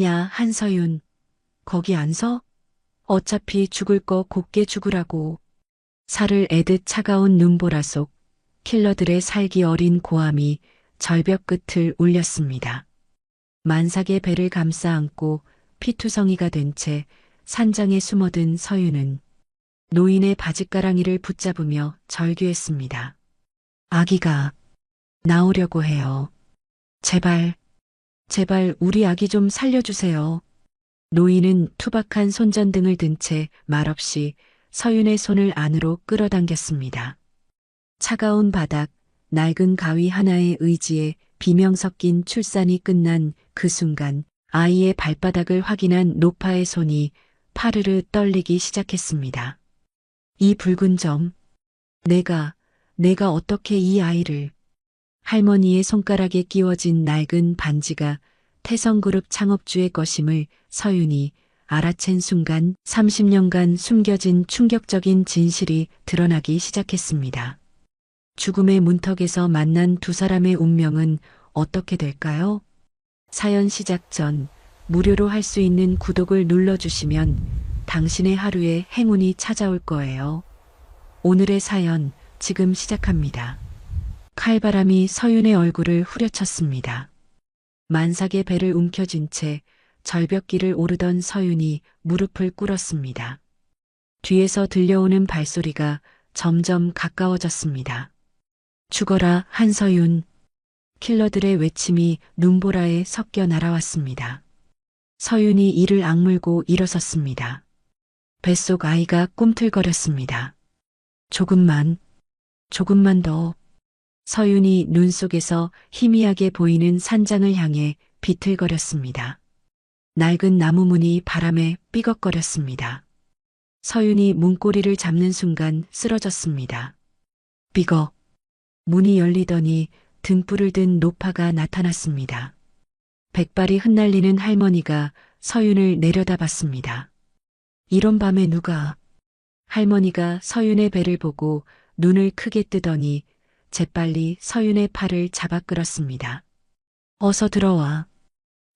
야, 한서윤. 거기 안 서? 어차피 죽을 거 곱게 죽으라고. 살을 애듯 차가운 눈보라 속 킬러들의 살기 어린 고함이 절벽 끝을 울렸습니다. 만삭의 배를 감싸 안고 피투성이가 된 채 산장에 숨어든 서윤은 노인의 바짓가랑이를 붙잡으며 절규했습니다. 아기가 나오려고 해요. 제발, 제발 우리 아기 좀 살려주세요. 노인은 투박한 손전등을 든 채 말없이 서윤의 손을 안으로 끌어당겼습니다. 차가운 바닥, 낡은 가위 하나의 의지에 비명 섞인 출산이 끝난 그 순간 아이의 발바닥을 확인한 노파의 손이 파르르 떨리기 시작했습니다. 이 붉은 점, 내가 어떻게 이 아이를. 할머니의 손가락에 끼워진 낡은 반지가 태성그룹 창업주의 것임을 서윤이 알아챈 순간 30년간 숨겨진 충격적인 진실이 드러나기 시작했습니다. 죽음의 문턱에서 만난 두 사람의 운명은 어떻게 될까요? 사연 시작 전 무료로 할 수 있는 구독을 눌러주시면 당신의 하루에 행운이 찾아올 거예요. 오늘의 사연 지금 시작합니다. 칼바람이 서윤의 얼굴을 후려쳤습니다. 만삭의 배를 움켜쥔 채 절벽길을 오르던 서윤이 무릎을 꿇었습니다. 뒤에서 들려오는 발소리가 점점 가까워졌습니다. 죽어라, 한서윤. 킬러들의 외침이 눈보라에 섞여 날아왔습니다. 서윤이 이를 악물고 일어섰습니다. 뱃속 아이가 꿈틀거렸습니다. 조금만 더. 서윤이 눈 속에서 희미하게 보이는 산장을 향해 비틀거렸습니다. 낡은 나무 문이 바람에 삐걱거렸습니다. 서윤이 문고리를 잡는 순간 쓰러졌습니다. 삐걱. 문이 열리더니 등불을 든 노파가 나타났습니다. 백발이 흩날리는 할머니가 서윤을 내려다봤습니다. 이런 밤에 누가. 할머니가 서윤의 배를 보고 눈을 크게 뜨더니 재빨리 서윤의 팔을 잡아 끌었습니다. 어서 들어와.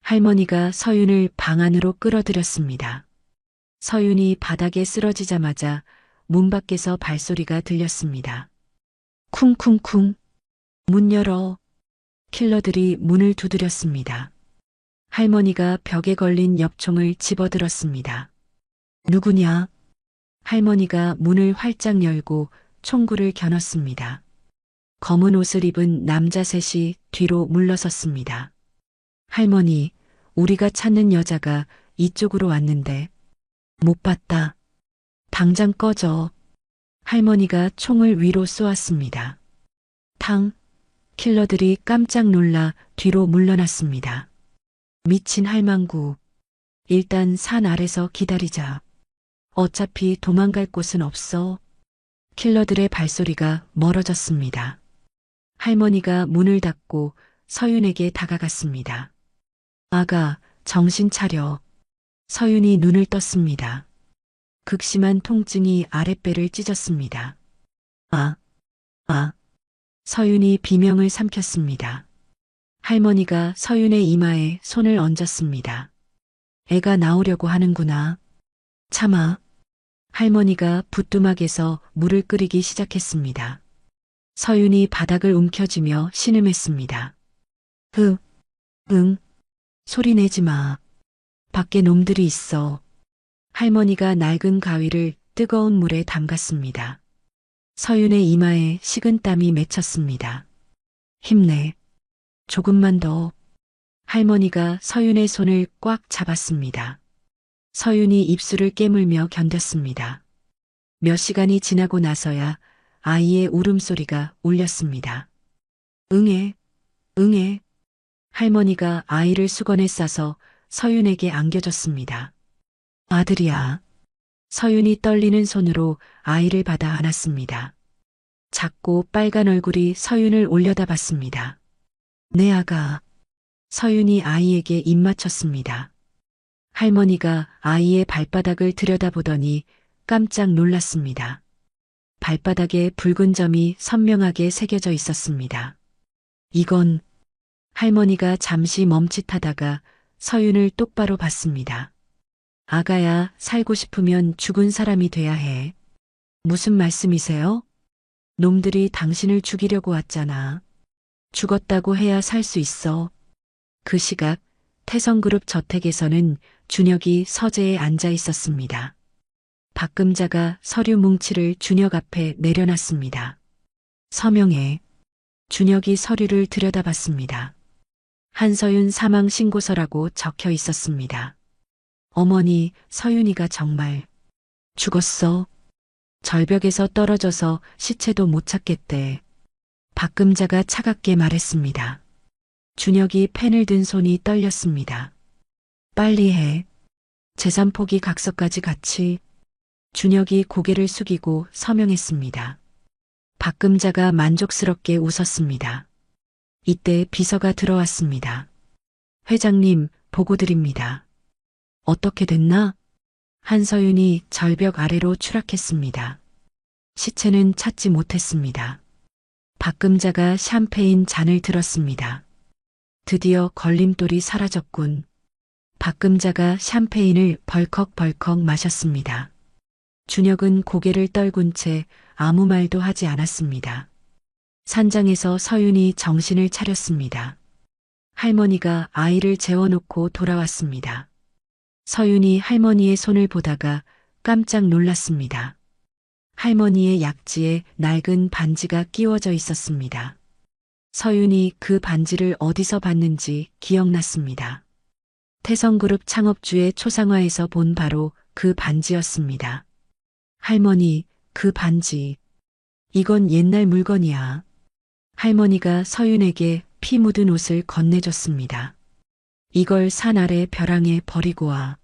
할머니가 서윤을 방 안으로 끌어들였습니다. 서윤이 바닥에 쓰러지자마자 문 밖에서 발소리가 들렸습니다. 쿵쿵쿵. 문 열어. 킬러들이 문을 두드렸습니다. 할머니가 벽에 걸린 엽총을 집어들었습니다. 누구냐? 할머니가 문을 활짝 열고 총구를 겨눴습니다. 검은 옷을 입은 남자 셋이 뒤로 물러섰습니다. 할머니, 우리가 찾는 여자가 이쪽으로 왔는데. 못 봤다. 당장 꺼져. 할머니가 총을 위로 쏘았습니다. 탕. 킬러들이 깜짝 놀라 뒤로 물러났습니다. 미친 할망구. 일단 산 아래서 기다리자. 어차피 도망갈 곳은 없어. 킬러들의 발소리가 멀어졌습니다. 할머니가 문을 닫고 서윤에게 다가갔습니다. 아가, 정신 차려. 서윤이 눈을 떴습니다. 극심한 통증이 아랫배를 찢었습니다. 서윤이 비명을 삼켰습니다. 할머니가 서윤의 이마에 손을 얹었습니다. 애가 나오려고 하는구나. 참아. 할머니가 부뚜막에서 물을 끓이기 시작했습니다. 서윤이 바닥을 움켜쥐며 신음했습니다. 응. 소리 내지 마. 밖에 놈들이 있어. 할머니가 낡은 가위를 뜨거운 물에 담갔습니다. 서윤의 이마에 식은땀이 맺혔습니다. 힘내. 조금만 더. 할머니가 서윤의 손을 꽉 잡았습니다. 서윤이 입술을 깨물며 견뎠습니다. 몇 시간이 지나고 나서야 아이의 울음소리가 울렸습니다. 응애. 할머니가 아이를 수건에 싸서 서윤에게 안겨줬습니다. 아들이야. 서윤이 떨리는 손으로 아이를 받아 안았습니다. 작고 빨간 얼굴이 서윤을 올려다봤습니다. 내 아가. 서윤이 아이에게 입 맞췄습니다. 할머니가 아이의 발바닥을 들여다보더니 깜짝 놀랐습니다. 발바닥에 붉은 점이 선명하게 새겨져 있었습니다. 이건. 할머니가 잠시 멈칫하다가 서윤을 똑바로 봤습니다. 아가야, 살고 싶으면 죽은 사람이 돼야 해. 무슨 말씀이세요? 놈들이 당신을 죽이려고 왔잖아. 죽었다고 해야 살 수 있어. 그 시각 태성그룹 저택에서는 준혁이 서재에 앉아 있었습니다. 박금자가 서류 뭉치를 준혁 앞에 내려놨습니다. 서명해. 준혁이 서류를 들여다봤습니다. 한서윤 사망 신고서라고 적혀 있었습니다. 어머니, 서윤이가 정말 죽었어. 절벽에서 떨어져서 시체도 못 찾겠대. 박금자가 차갑게 말했습니다. 준혁이 펜을 든 손이 떨렸습니다. 빨리 해. 재산 포기 각서까지 같이. 준혁이 고개를 숙이고 서명했습니다. 박금자가 만족스럽게 웃었습니다. 이때 비서가 들어왔습니다. 회장님, 보고 드립니다. 어떻게 됐나? 한서윤이 절벽 아래로 추락했습니다. 시체는 찾지 못했습니다. 박금자가 샴페인 잔을 들었습니다. 드디어 걸림돌이 사라졌군. 박금자가 샴페인을 벌컥벌컥 마셨습니다. 준혁은 고개를 떨군 채 아무 말도 하지 않았습니다. 산장에서 서윤이 정신을 차렸습니다. 할머니가 아이를 재워놓고 돌아왔습니다. 서윤이 할머니의 손을 보다가 깜짝 놀랐습니다. 할머니의 약지에 낡은 반지가 끼워져 있었습니다. 서윤이 그 반지를 어디서 봤는지 기억났습니다. 태성그룹 창업주의 초상화에서 본 바로 그 반지였습니다. 할머니, 그 반지. 이건 옛날 물건이야. 할머니가 서윤에게 피 묻은 옷을 건네줬습니다. 이걸 산 아래 벼랑에 버리고 와.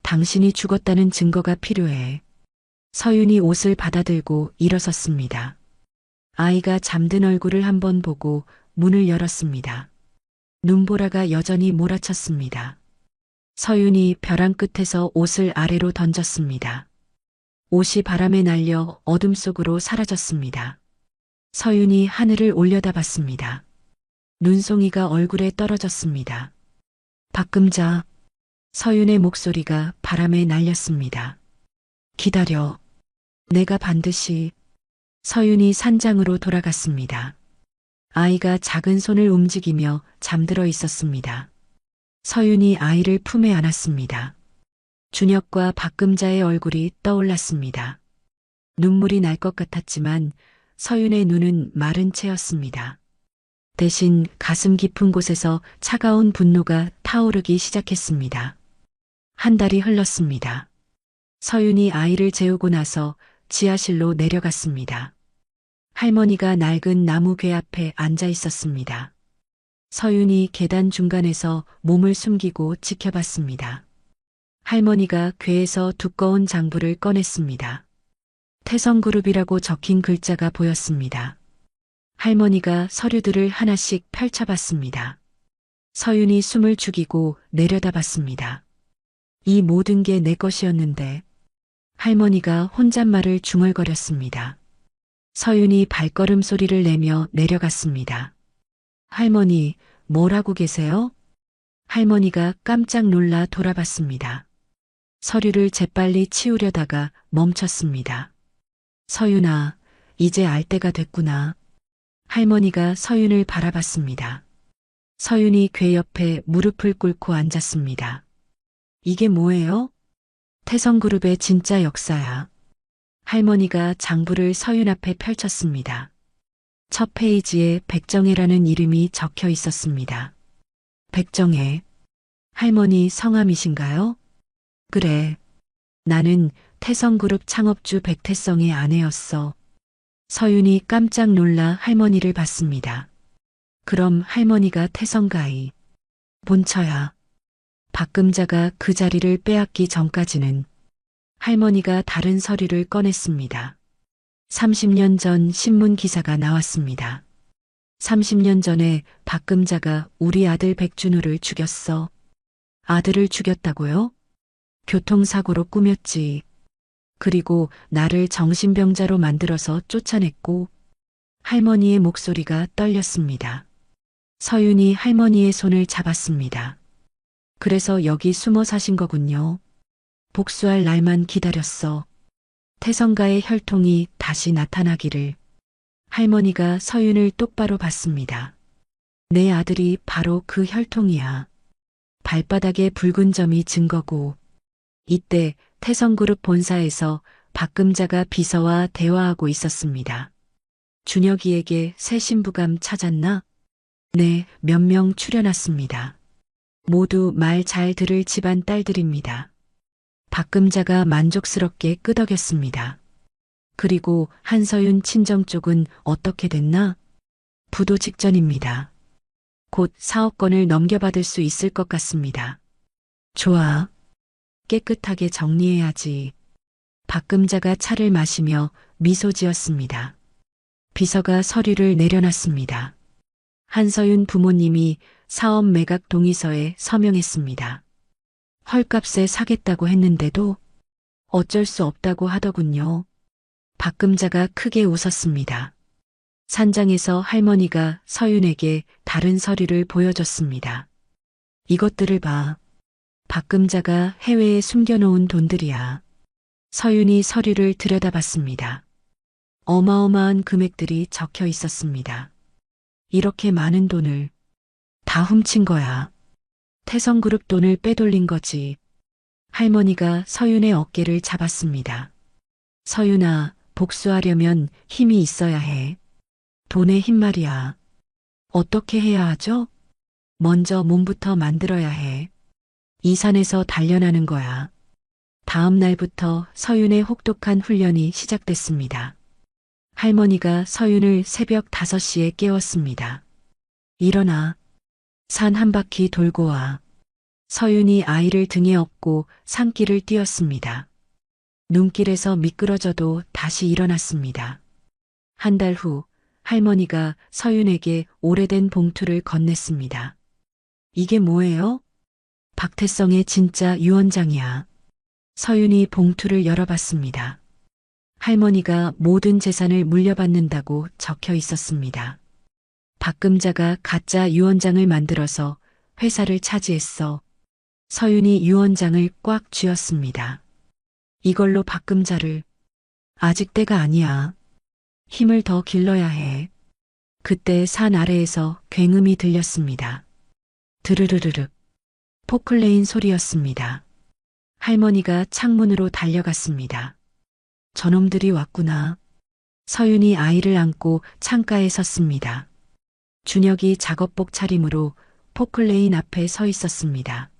당신이 죽었다는 증거가 필요해. 서윤이 옷을 받아들고 일어섰습니다. 아이가 잠든 얼굴을 한번 보고 문을 열었습니다. 눈보라가 여전히 몰아쳤습니다. 서윤이 벼랑 끝에서 옷을 아래로 던졌습니다. 옷이 바람에 날려 어둠 속으로 사라졌습니다. 서윤이 하늘을 올려다봤습니다. 눈송이가 얼굴에 떨어졌습니다. 박금자. 서윤의 목소리가 바람에 날렸습니다. 기다려. 내가 반드시. 서윤이 산장으로 돌아갔습니다. 아이가 작은 손을 움직이며 잠들어 있었습니다. 서윤이 아이를 품에 안았습니다. 준혁과 박금자의 얼굴이 떠올랐습니다. 눈물이 날 것 같았지만 서윤의 눈은 마른 채였습니다. 대신 가슴 깊은 곳에서 차가운 분노가 타오르기 시작했습니다. 한 달이 흘렀습니다. 서윤이 아이를 재우고 나서 지하실로 내려갔습니다. 할머니가 낡은 나무 궤 앞에 앉아 있었습니다. 서윤이 계단 중간에서 몸을 숨기고 지켜봤습니다. 할머니가 궤에서 두꺼운 장부를 꺼냈습니다. 태성그룹이라고 적힌 글자가 보였습니다. 할머니가 서류들을 하나씩 펼쳐봤습니다. 서윤이 숨을 죽이고 내려다봤습니다. 이 모든 게 내 것이었는데. 할머니가 혼잣말을 중얼거렸습니다. 서윤이 발걸음 소리를 내며 내려갔습니다. 할머니, 뭘 하고 계세요? 할머니가 깜짝 놀라 돌아봤습니다. 서류를 재빨리 치우려다가 멈췄습니다. 서윤아, 이제 알 때가 됐구나. 할머니가 서윤을 바라봤습니다. 서윤이 궤 옆에 무릎을 꿇고 앉았습니다. 이게 뭐예요? 태성그룹의 진짜 역사야. 할머니가 장부를 서윤 앞에 펼쳤습니다. 첫 페이지에 백정혜라는 이름이 적혀 있었습니다. 백정혜. 할머니 성함이신가요? 그래. 나는 태성그룹 창업주 백태성의 아내였어. 서윤이 깜짝 놀라 할머니를 봤습니다. 그럼 할머니가 태성가이. 본처야. 박금자가 그 자리를 빼앗기 전까지는. 할머니가 다른 서류를 꺼냈습니다. 30년 전 신문 기사가 나왔습니다. 30년 전에 박금자가 우리 아들 백준우를 죽였어. 아들을 죽였다고요? 교통사고로 꾸몄지. 그리고 나를 정신병자로 만들어서 쫓아냈고. 할머니의 목소리가 떨렸습니다. 서윤이 할머니의 손을 잡았습니다. 그래서 여기 숨어 사신 거군요. 복수할 날만 기다렸어. 태성가의 혈통이 다시 나타나기를. 할머니가 서윤을 똑바로 봤습니다. 내 아들이 바로 그 혈통이야. 발바닥에 붉은 점이 증거고. 이때 태성그룹 본사에서 박금자가 비서와 대화하고 있었습니다. 준혁이에게 새 신부감 찾았나? 네, 몇 명 추려놨습니다. 모두 말 잘 들을 집안 딸들입니다. 박금자가 만족스럽게 끄덕였습니다. 그리고 한서윤 친정 쪽은 어떻게 됐나? 부도 직전입니다. 곧 사업권을 넘겨받을 수 있을 것 같습니다. 좋아. 깨끗하게 정리해야지. 박금자가 차를 마시며 미소 지었습니다. 비서가 서류를 내려놨습니다. 한서윤 부모님이 사업 매각 동의서에 서명했습니다. 헐값에 사겠다고 했는데도 어쩔 수 없다고 하더군요. 박금자가 크게 웃었습니다. 산장에서 할머니가 서윤에게 다른 서류를 보여줬습니다. 이것들을 봐. 박금자가 해외에 숨겨놓은 돈들이야. 서윤이 서류를 들여다봤습니다. 어마어마한 금액들이 적혀 있었습니다. 이렇게 많은 돈을 다 훔친 거야. 태성그룹 돈을 빼돌린 거지. 할머니가 서윤의 어깨를 잡았습니다. 서윤아, 복수하려면 힘이 있어야 해. 돈의 힘 말이야. 어떻게 해야 하죠? 먼저 몸부터 만들어야 해. 이 산에서 단련하는 거야. 다음 날부터 서윤의 혹독한 훈련이 시작됐습니다. 할머니가 서윤을 새벽 5시에 깨웠습니다. 일어나. 산 한 바퀴 돌고 와. 서윤이 아이를 등에 업고 산길을 뛰었습니다. 눈길에서 미끄러져도 다시 일어났습니다. 한 달 후 할머니가 서윤에게 오래된 봉투를 건넸습니다. 이게 뭐예요? 박태성의 진짜 유언장이야. 서윤이 봉투를 열어봤습니다. 할머니가 모든 재산을 물려받는다고 적혀 있었습니다. 박금자가 가짜 유언장을 만들어서 회사를 차지했어. 서윤이 유언장을 꽉 쥐었습니다. 이걸로 박금자를. 아직 때가 아니야. 힘을 더 길러야 해. 그때 산 아래에서 굉음이 들렸습니다. 드르르르륵. 포클레인 소리였습니다. 할머니가 창문으로 달려갔습니다. 저놈들이 왔구나. 서윤이 아이를 안고 창가에 섰습니다. 준혁이 작업복 차림으로 포클레인 앞에 서 있었습니다.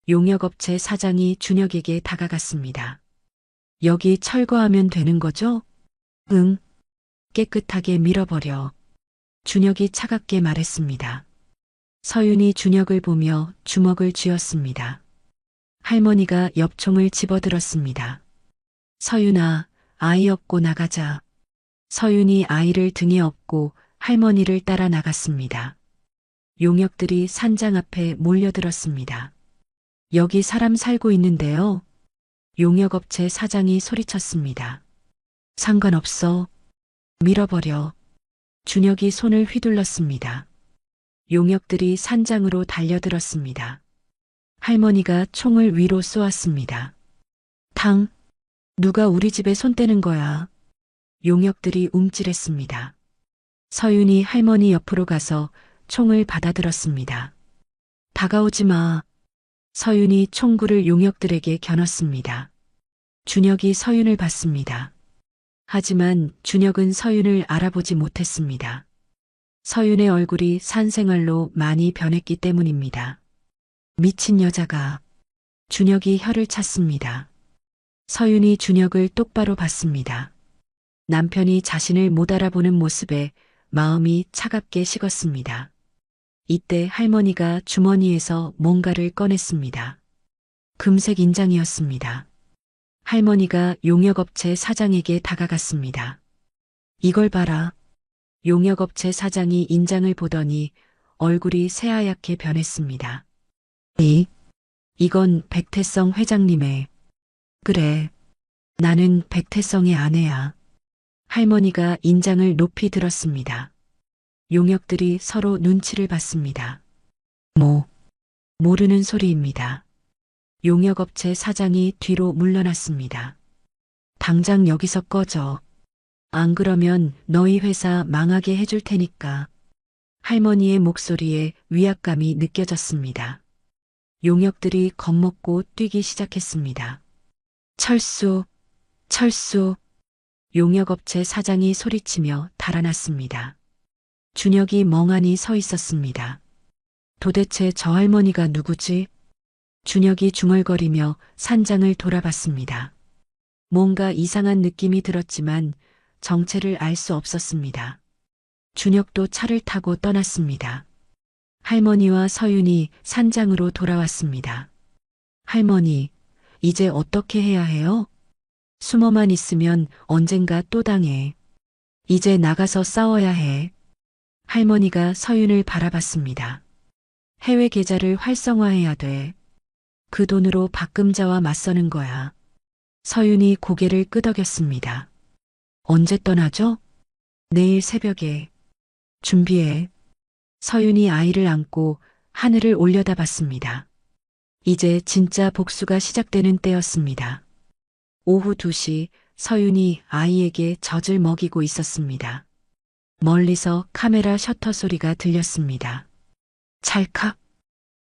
용역업체 사장이 준혁에게 다가갔습니다. 여기 철거하면 되는 거죠? 응. 깨끗하게 밀어버려. 준혁이 차갑게 말했습니다. 서윤이 준혁을 보며 주먹을 쥐었습니다. 할머니가 엽총을 집어들었습니다. 서윤아, 아이 업고 나가자. 서윤이 아이를 등에 업고 할머니를 따라 나갔습니다. 용역들이 산장 앞에 몰려들었습니다. 여기 사람 살고 있는데요. 용역업체 사장이 소리쳤습니다. 상관없어. 밀어버려. 준혁이 손을 휘둘렀습니다. 용역들이 산장으로 달려들었습니다. 할머니가 총을 위로 쏘았습니다. 탕. 누가 우리 집에 손 떼는 거야. 용역들이 움찔했습니다. 서윤이 할머니 옆으로 가서 총을 받아들었습니다. 다가오지 마. 서윤이 총구를 용역들에게 겨눴습니다. 준혁이 서윤을 봤습니다. 하지만 준혁은 서윤을 알아보지 못했습니다. 서윤의 얼굴이 산생활로 많이 변했기 때문입니다. 미친 여자가. 준혁이 혀를 찼습니다. 서윤이 준혁을 똑바로 봤습니다. 남편이 자신을 못 알아보는 모습에 마음이 차갑게 식었습니다. 이때 할머니가 주머니에서 뭔가를 꺼냈습니다. 금색 인장이었습니다. 할머니가 용역업체 사장에게 다가갔습니다. 이걸 봐라. 용역업체 사장이 인장을 보더니 얼굴이 새하얗게 변했습니다. 이건 백태성 회장님의. 그래. 나는 백태성의 아내야. 할머니가 인장을 높이 들었습니다. 용역들이 서로 눈치를 봤습니다. 모르는 소리입니다. 용역업체 사장이 뒤로 물러났습니다. 당장 여기서 꺼져. 안 그러면 너희 회사 망하게 해줄 테니까. 할머니의 목소리에 위압감이 느껴졌습니다. 용역들이 겁먹고 뛰기 시작했습니다. 철수, 철수. 용역업체 사장이 소리치며 달아났습니다. 준혁이 멍하니 서 있었습니다. 도대체 저 할머니가 누구지? 준혁이 중얼거리며 산장을 돌아봤습니다. 뭔가 이상한 느낌이 들었지만 정체를 알 수 없었습니다. 준혁도 차를 타고 떠났습니다. 할머니와 서윤이 산장으로 돌아왔습니다. 할머니, 이제 어떻게 해야 해요? 숨어만 있으면 언젠가 또 당해. 이제 나가서 싸워야 해. 할머니가 서윤을 바라봤습니다. 해외 계좌를 활성화해야 돼. 그 돈으로 박금자와 맞서는 거야. 서윤이 고개를 끄덕였습니다. 언제 떠나죠? 내일 새벽에. 준비해. 서윤이 아이를 안고 하늘을 올려다봤습니다. 이제 진짜 복수가 시작되는 때였습니다. 오후 2시 서윤이 아이에게 젖을 먹이고 있었습니다. 멀리서 카메라 셔터 소리가 들렸습니다. 찰칵.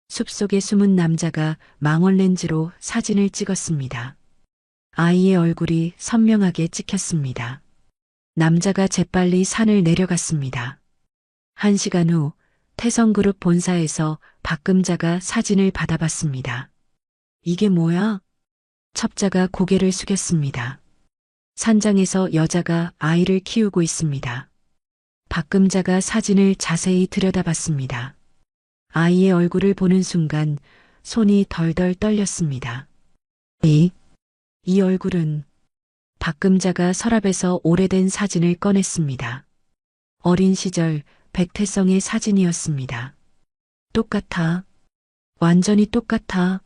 숲속에 숨은 남자가 망원 렌즈로 사진을 찍었습니다. 아이의 얼굴이 선명하게 찍혔습니다. 남자가 재빨리 산을 내려갔습니다. 1시간 후 태성그룹 본사에서 박금자가 사진을 받아봤습니다. 이게 뭐야? 첩자가 고개를 숙였습니다. 산장에서 여자가 아이를 키우고 있습니다. 박금자가 사진을 자세히 들여다봤습니다. 아이의 얼굴을 보는 순간 손이 덜덜 떨렸습니다. 이 얼굴은 박금자가 서랍에서 오래된 사진을 꺼냈습니다. 어린 시절 백태성의 사진이었습니다. 똑같아. 완전히 똑같아.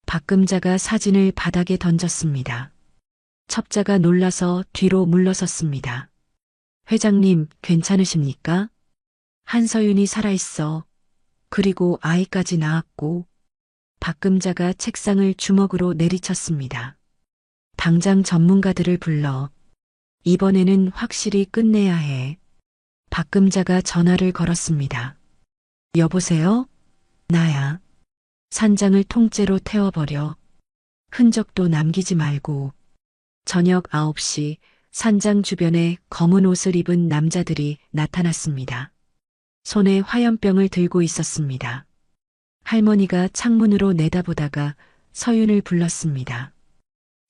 박금자가 사진을 바닥에 던졌습니다. 첩자가 놀라서 뒤로 물러섰습니다. 회장님, 괜찮으십니까? 한서윤이 살아있어. 그리고 아이까지 낳았고. 박금자가 책상을 주먹으로 내리쳤습니다. 당장 전문가들을 불러. 이번에는 확실히 끝내야 해. 박금자가 전화를 걸었습니다. 여보세요? 나야. 산장을 통째로 태워버려. 흔적도 남기지 말고. 저녁 9시 산장 주변에 검은 옷을 입은 남자들이 나타났습니다. 손에 화염병을 들고 있었습니다. 할머니가 창문으로 내다보다가 서윤을 불렀습니다.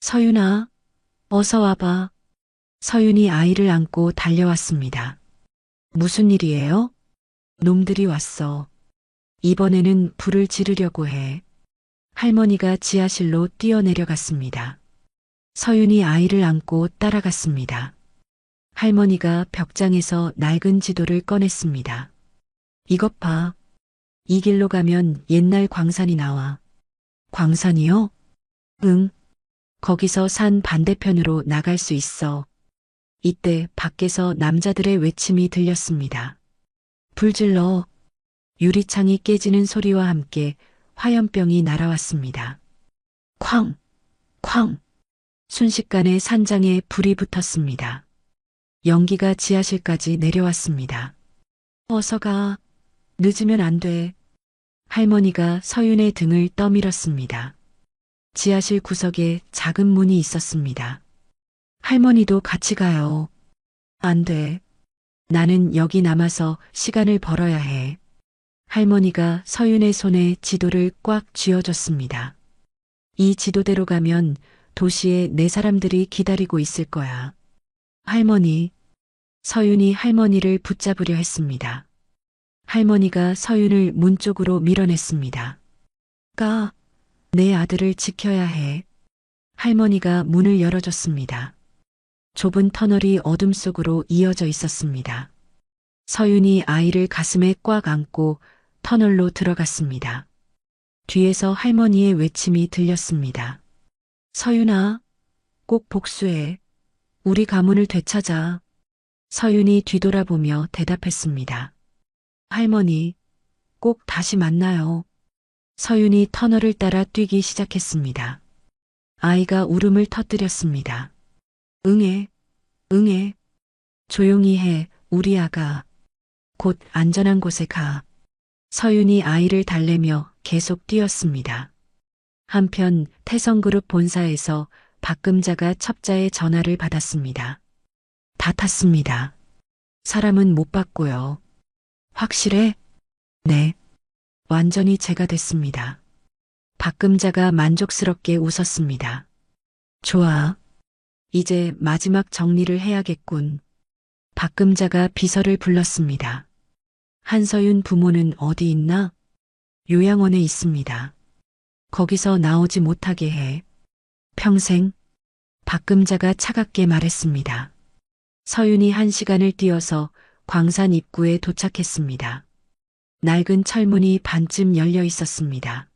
서윤아, 어서 와봐. 서윤이 아이를 안고 달려왔습니다. 무슨 일이에요? 놈들이 왔어. 이번에는 불을 지르려고 해. 할머니가 지하실로 뛰어내려갔습니다. 서윤이 아이를 안고 따라갔습니다. 할머니가 벽장에서 낡은 지도를 꺼냈습니다. 이것 봐. 이 길로 가면 옛날 광산이 나와. 광산이요? 응. 거기서 산 반대편으로 나갈 수 있어. 이때 밖에서 남자들의 외침이 들렸습니다. 불 질러. 유리창이 깨지는 소리와 함께 화염병이 날아왔습니다. 쾅! 쾅! 순식간에 산장에 불이 붙었습니다. 연기가 지하실까지 내려왔습니다. 어서 가. 늦으면 안 돼. 할머니가 서윤의 등을 떠밀었습니다. 지하실 구석에 작은 문이 있었습니다. 할머니도 같이 가요. 안 돼. 나는 여기 남아서 시간을 벌어야 해. 할머니가 서윤의 손에 지도를 꽉 쥐어줬습니다. 이 지도대로 가면 도시에 내 사람들이 기다리고 있을 거야. 할머니. 서윤이 할머니를 붙잡으려 했습니다. 할머니가 서윤을 문 쪽으로 밀어냈습니다. 가. 내 아들을 지켜야 해. 할머니가 문을 열어줬습니다. 좁은 터널이 어둠 속으로 이어져 있었습니다. 서윤이 아이를 가슴에 꽉 안고 터널로 들어갔습니다. 뒤에서 할머니의 외침이 들렸습니다. 서윤아, 꼭 복수해. 우리 가문을 되찾아. 서윤이 뒤돌아보며 대답했습니다. 할머니, 꼭 다시 만나요. 서윤이 터널을 따라 뛰기 시작했습니다. 아이가 울음을 터뜨렸습니다. 응애, 응애. 조용히 해, 우리 아가. 곧 안전한 곳에 가. 서윤이 아이를 달래며 계속 뛰었습니다. 한편 태성그룹 본사에서 박금자가 첩자의 전화를 받았습니다. 다 탔습니다. 사람은 못 봤고요. 확실해? 네. 완전히 제가 됐습니다. 박금자가 만족스럽게 웃었습니다. 좋아. 이제 마지막 정리를 해야겠군. 박금자가 비서를 불렀습니다. 한서윤 부모는 어디 있나? 요양원에 있습니다. 거기서 나오지 못하게 해. 평생? 박금자가 차갑게 말했습니다. 서윤이 1시간을 뛰어서 광산 입구에 도착했습니다. 낡은 철문이 반쯤 열려 있었습니다.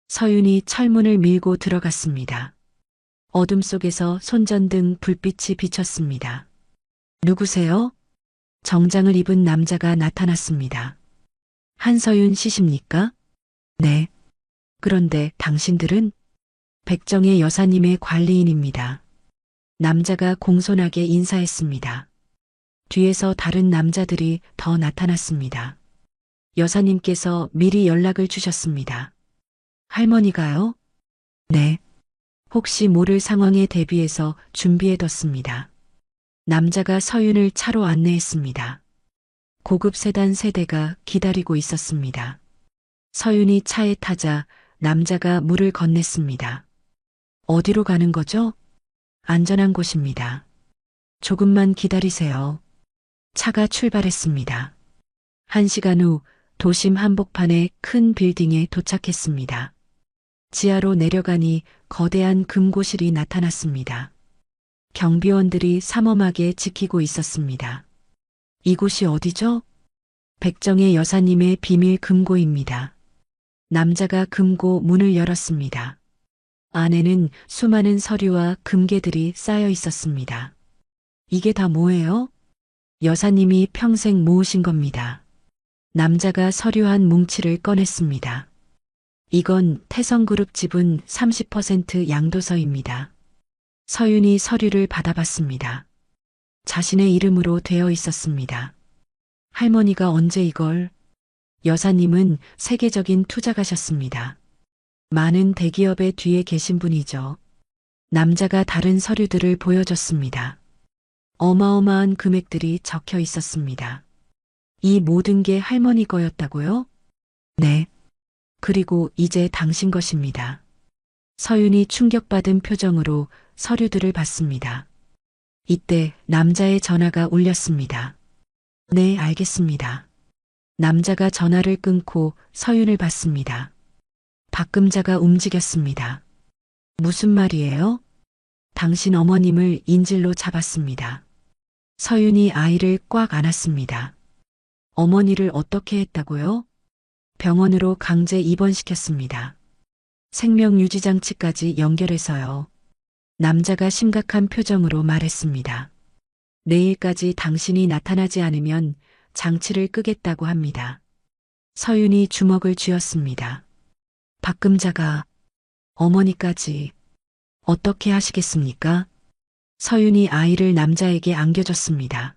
서윤이 철문을 밀고 들어갔습니다. 어둠 속에서 손전등 불빛이 비쳤습니다. 누구세요? 정장을 입은 남자가 나타났습니다. 한서윤 씨십니까? 네. 그런데 당신들은? 백정의 여사님의 관리인입니다. 남자가 공손하게 인사했습니다. 뒤에서 다른 남자들이 더 나타났습니다. 여사님께서 미리 연락을 주셨습니다. 할머니가요? 네. 혹시 모를 상황에 대비해서 준비해뒀습니다. 남자가 서윤을 차로 안내했습니다. 고급 세단 세대가 기다리고 있었습니다. 서윤이 차에 타자 남자가 물을 건넸습니다. 어디로 가는 거죠? 안전한 곳입니다. 조금만 기다리세요. 차가 출발했습니다. 1시간 후 도심 한복판의 큰 빌딩에 도착했습니다. 지하로 내려가니 거대한 금고실이 나타났습니다. 경비원들이 삼엄하게 지키고 있었습니다. 이곳이 어디죠? 백정의 여사님의 비밀 금고입니다. 남자가 금고 문을 열었습니다. 안에는 수많은 서류와 금괴들이 쌓여 있었습니다. 이게 다 뭐예요? 여사님이 평생 모으신 겁니다. 남자가 서류 한 뭉치를 꺼냈습니다. 이건 태성그룹 지분 30% 양도서입니다. 서윤이 서류를 받아봤습니다. 자신의 이름으로 되어 있었습니다. 할머니가 언제 이걸? 여사님은 세계적인 투자가셨습니다. 많은 대기업의 뒤에 계신 분이죠. 남자가 다른 서류들을 보여줬습니다. 어마어마한 금액들이 적혀 있었습니다. 이 모든 게 할머니 거였다고요? 네. 그리고 이제 당신 것입니다. 서윤이 충격받은 표정으로 서류들을 봤습니다. 이때 남자의 전화가 울렸습니다. 네, 알겠습니다. 남자가 전화를 끊고 서윤을 봤습니다. 박금자가 움직였습니다. 무슨 말이에요? 당신 어머님을 인질로 잡았습니다. 서윤이 아이를 꽉 안았습니다. 어머니를 어떻게 했다고요? 병원으로 강제 입원시켰습니다. 생명유지장치까지 연결해서요. 남자가 심각한 표정으로 말했습니다. 내일까지 당신이 나타나지 않으면 장치를 끄겠다고 합니다. 서윤이 주먹을 쥐었습니다. 박금자가 어머니까지 어떻게 하시겠습니까? 서윤이 아이를 남자에게 안겨줬습니다.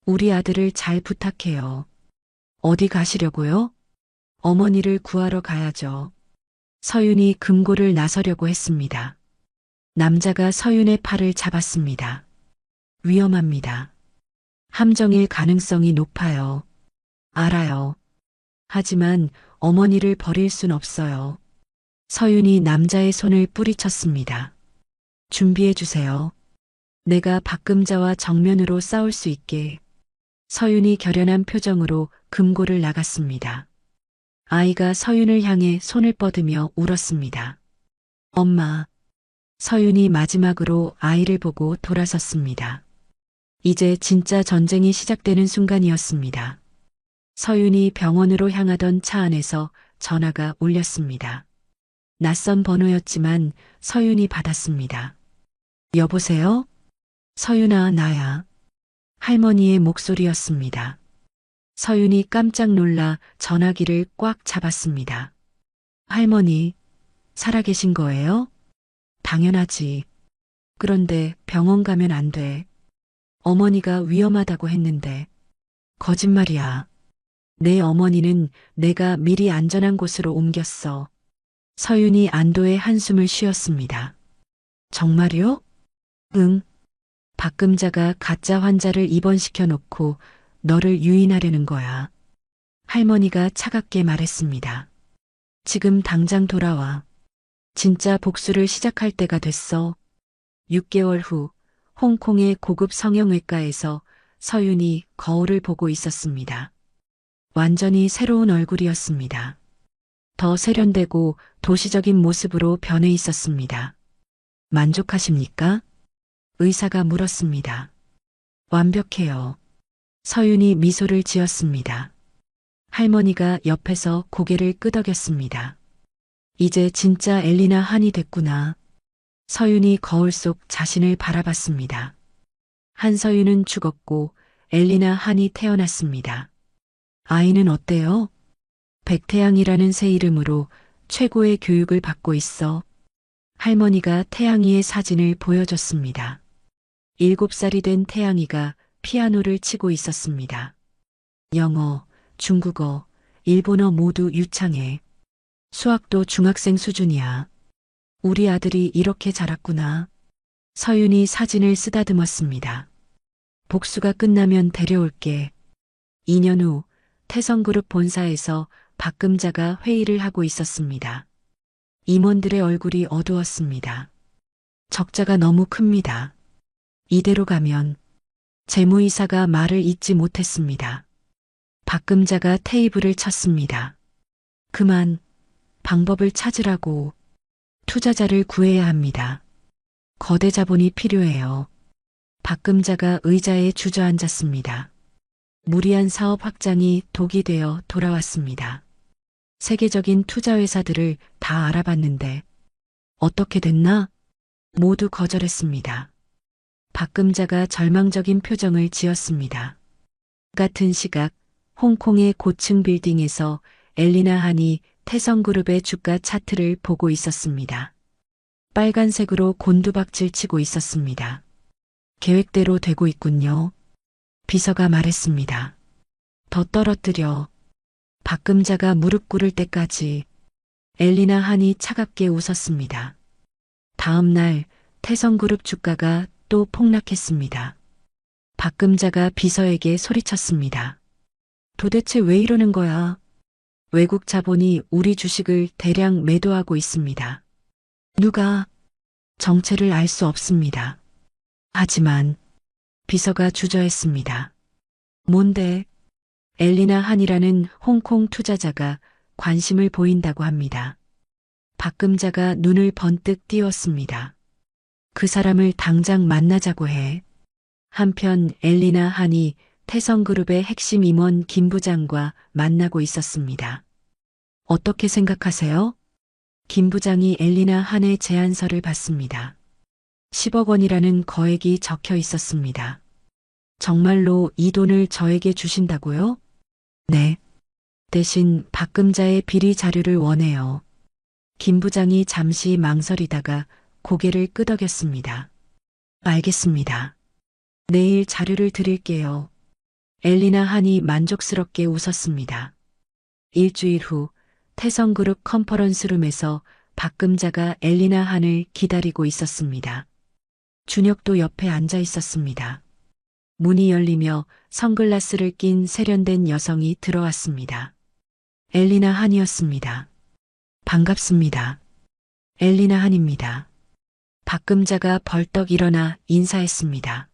우리 아들을 잘 부탁해요. 어디 가시려고요? 어머니를 구하러 가야죠. 서윤이 금고를 나서려고 했습니다. 남자가 서윤의 팔을 잡았습니다. 위험합니다. 함정일 가능성이 높아요. 알아요. 하지만 어머니를 버릴 순 없어요. 서윤이 남자의 손을 뿌리쳤습니다. 준비해 주세요. 내가 박금자와 정면으로 싸울 수 있게. 서윤이 결연한 표정으로 금고를 나갔습니다. 아이가 서윤을 향해 손을 뻗으며 울었습니다. 엄마. 서윤이 마지막으로 아이를 보고 돌아섰습니다. 이제 진짜 전쟁이 시작되는 순간이었습니다. 서윤이 병원으로 향하던 차 안에서 전화가 울렸습니다. 낯선 번호였지만 서윤이 받았습니다. 여보세요? 서윤아, 나야. 할머니의 목소리였습니다. 서윤이 깜짝 놀라 전화기를 꽉 잡았습니다. 할머니, 살아계신 거예요? 당연하지. 그런데 병원 가면 안 돼. 어머니가 위험하다고 했는데. 거짓말이야. 내 어머니는 내가 미리 안전한 곳으로 옮겼어. 서윤이 안도의 한숨을 쉬었습니다. 정말요? 응. 박금자가 가짜 환자를 입원시켜 놓고 너를 유인하려는 거야. 할머니가 차갑게 말했습니다. 지금 당장 돌아와. 진짜 복수를 시작할 때가 됐어. 6개월 후 홍콩의 고급 성형외과에서 서윤이 거울을 보고 있었습니다. 완전히 새로운 얼굴이었습니다. 더 세련되고 도시적인 모습으로 변해 있었습니다. 만족하십니까? 의사가 물었습니다. 완벽해요. 서윤이 미소를 지었습니다. 할머니가 옆에서 고개를 끄덕였습니다. 이제 진짜 엘리나 한이 됐구나. 서윤이 거울 속 자신을 바라봤습니다. 한서윤은 죽었고 엘리나 한이 태어났습니다. 아이는 어때요? 백태양이라는 새 이름으로 최고의 교육을 받고 있어. 할머니가 태양이의 사진을 보여줬습니다. 7살이 된 태양이가 피아노를 치고 있었습니다. 영어, 중국어, 일본어 모두 유창해. 수학도 중학생 수준이야. 우리 아들이 이렇게 자랐구나. 서윤이 사진을 쓰다듬었습니다. 복수가 끝나면 데려올게. 2년 후 태성그룹 본사에서 박금자가 회의를 하고 있었습니다. 임원들의 얼굴이 어두웠습니다. 적자가 너무 큽니다. 이대로 가면 재무이사가 말을 잇지 못했습니다. 박금자가 테이블을 쳤습니다. 그만 방법을 찾으라고. 투자자를 구해야 합니다. 거대 자본이 필요해요. 박금자가 의자에 주저앉았습니다. 무리한 사업 확장이 독이 되어 돌아왔습니다. 세계적인 투자회사들을 다 알아봤는데 어떻게 됐나? 모두 거절했습니다. 박금자가 절망적인 표정을 지었습니다. 같은 시각 홍콩의 고층 빌딩에서 엘리나 한이 태성그룹의 주가 차트를 보고 있었습니다. 빨간색으로 곤두박질 치고 있었습니다. 계획대로 되고 있군요. 비서가 말했습니다. 더 떨어뜨려. 박금자가 무릎 꿇을 때까지. 엘리나 한이 차갑게 웃었습니다. 다음 날 태성그룹 주가가 또 폭락했습니다. 박금자가 비서에게 소리쳤습니다. 도대체 왜 이러는 거야? 외국 자본이 우리 주식을 대량 매도하고 있습니다. 누가? 정체를 알 수 없습니다. 하지만 비서가 주저했습니다. 뭔데? 엘리나 한이라는 홍콩 투자자가 관심을 보인다고 합니다. 박금자가 눈을 번뜩 띄웠습니다. 그 사람을 당장 만나자고 해. 한편 엘리나 한이 태성그룹의 핵심 임원 김 부장과 만나고 있었습니다. 어떻게 생각하세요? 김 부장이 엘리나 한의 제안서를 받습니다. 10억 원이라는 거액이 적혀 있었습니다. 정말로 이 돈을 저에게 주신다고요? 네. 대신 박금자의 비리 자료를 원해요. 김 부장이 잠시 망설이다가 고개를 끄덕였습니다. 알겠습니다. 내일 자료를 드릴게요. 엘리나 한이 만족스럽게 웃었습니다. 일주일 후 태성그룹 컨퍼런스룸에서 박금자가 엘리나 한을 기다리고 있었습니다. 준혁도 옆에 앉아 있었습니다. 문이 열리며 선글라스를 낀 세련된 여성이 들어왔습니다. 엘리나 한이었습니다. 반갑습니다. 엘리나 한입니다. 박금자가 벌떡 일어나 인사했습니다.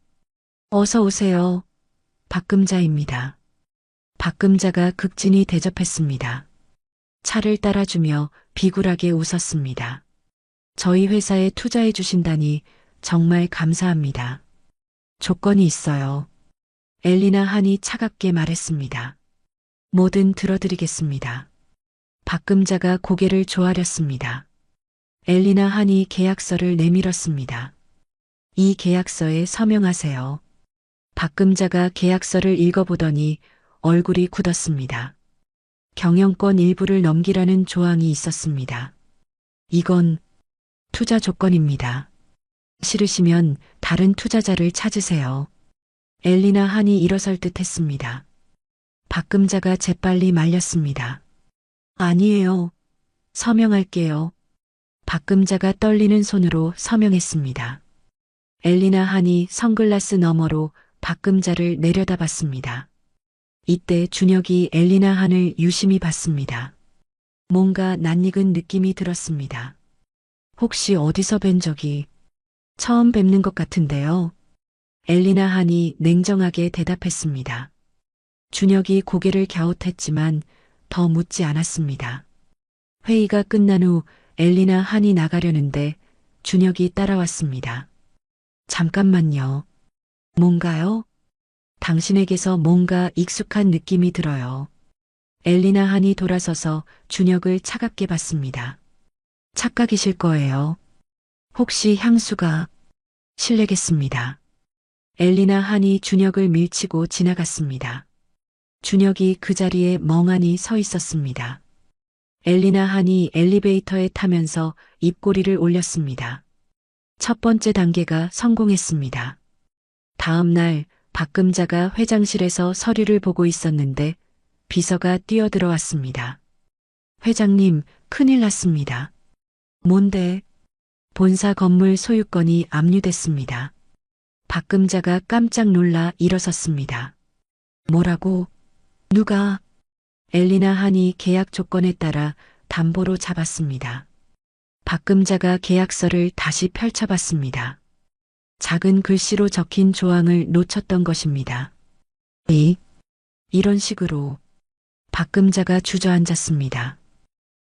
어서 오세요. 박금자입니다. 박금자가 극진히 대접했습니다. 차를 따라주며 비굴하게 웃었습니다. 저희 회사에 투자해 주신다니 정말 감사합니다. 조건이 있어요. 엘리나 한이 차갑게 말했습니다. 뭐든 들어드리겠습니다. 박금자가 고개를 조아렸습니다. 엘리나 한이 계약서를 내밀었습니다. 이 계약서에 서명하세요. 박금자가 계약서를 읽어보더니 얼굴이 굳었습니다. 경영권 일부를 넘기라는 조항이 있었습니다. 이건 투자 조건입니다. 싫으시면 다른 투자자를 찾으세요. 엘리나 한이 일어설 듯 했습니다. 박금자가 재빨리 말렸습니다. 아니에요. 서명할게요. 박금자가 떨리는 손으로 서명했습니다. 엘리나 한이 선글라스 너머로 박금자를 내려다봤습니다. 이때 준혁이 엘리나 한을 유심히 봤습니다. 뭔가 낯익은 느낌이 들었습니다. 혹시 어디서 뵌 적이 처음 뵙는 것 같은데요. 엘리나 한이 냉정하게 대답했습니다. 준혁이 고개를 갸웃했지만 더 묻지 않았습니다. 회의가 끝난 후 엘리나 한이 나가려는데 준혁이 따라왔습니다. 잠깐만요. 뭔가요? 당신에게서 뭔가 익숙한 느낌이 들어요. 엘리나 한이 돌아서서 준혁을 차갑게 봤습니다. 착각이실 거예요. 혹시 향수가 실례겠습니다. 엘리나 한이 준혁을 밀치고 지나갔습니다. 준혁이 그 자리에 멍하니 서 있었습니다. 엘리나 한이 엘리베이터에 타면서 입꼬리를 올렸습니다. 첫 번째 단계가 성공했습니다. 다음 날 박금자가 회장실에서 서류를 보고 있었는데 비서가 뛰어들어왔습니다. 회장님, 큰일 났습니다. 뭔데? 본사 건물 소유권이 압류됐습니다. 박금자가 깜짝 놀라 일어섰습니다. 뭐라고? 누가? 엘리나 한이 계약 조건에 따라 담보로 잡았습니다. 박금자가 계약서를 다시 펼쳐봤습니다. 작은 글씨로 적힌 조항을 놓쳤던 것입니다. 이런 식으로 박금자가 주저앉았습니다.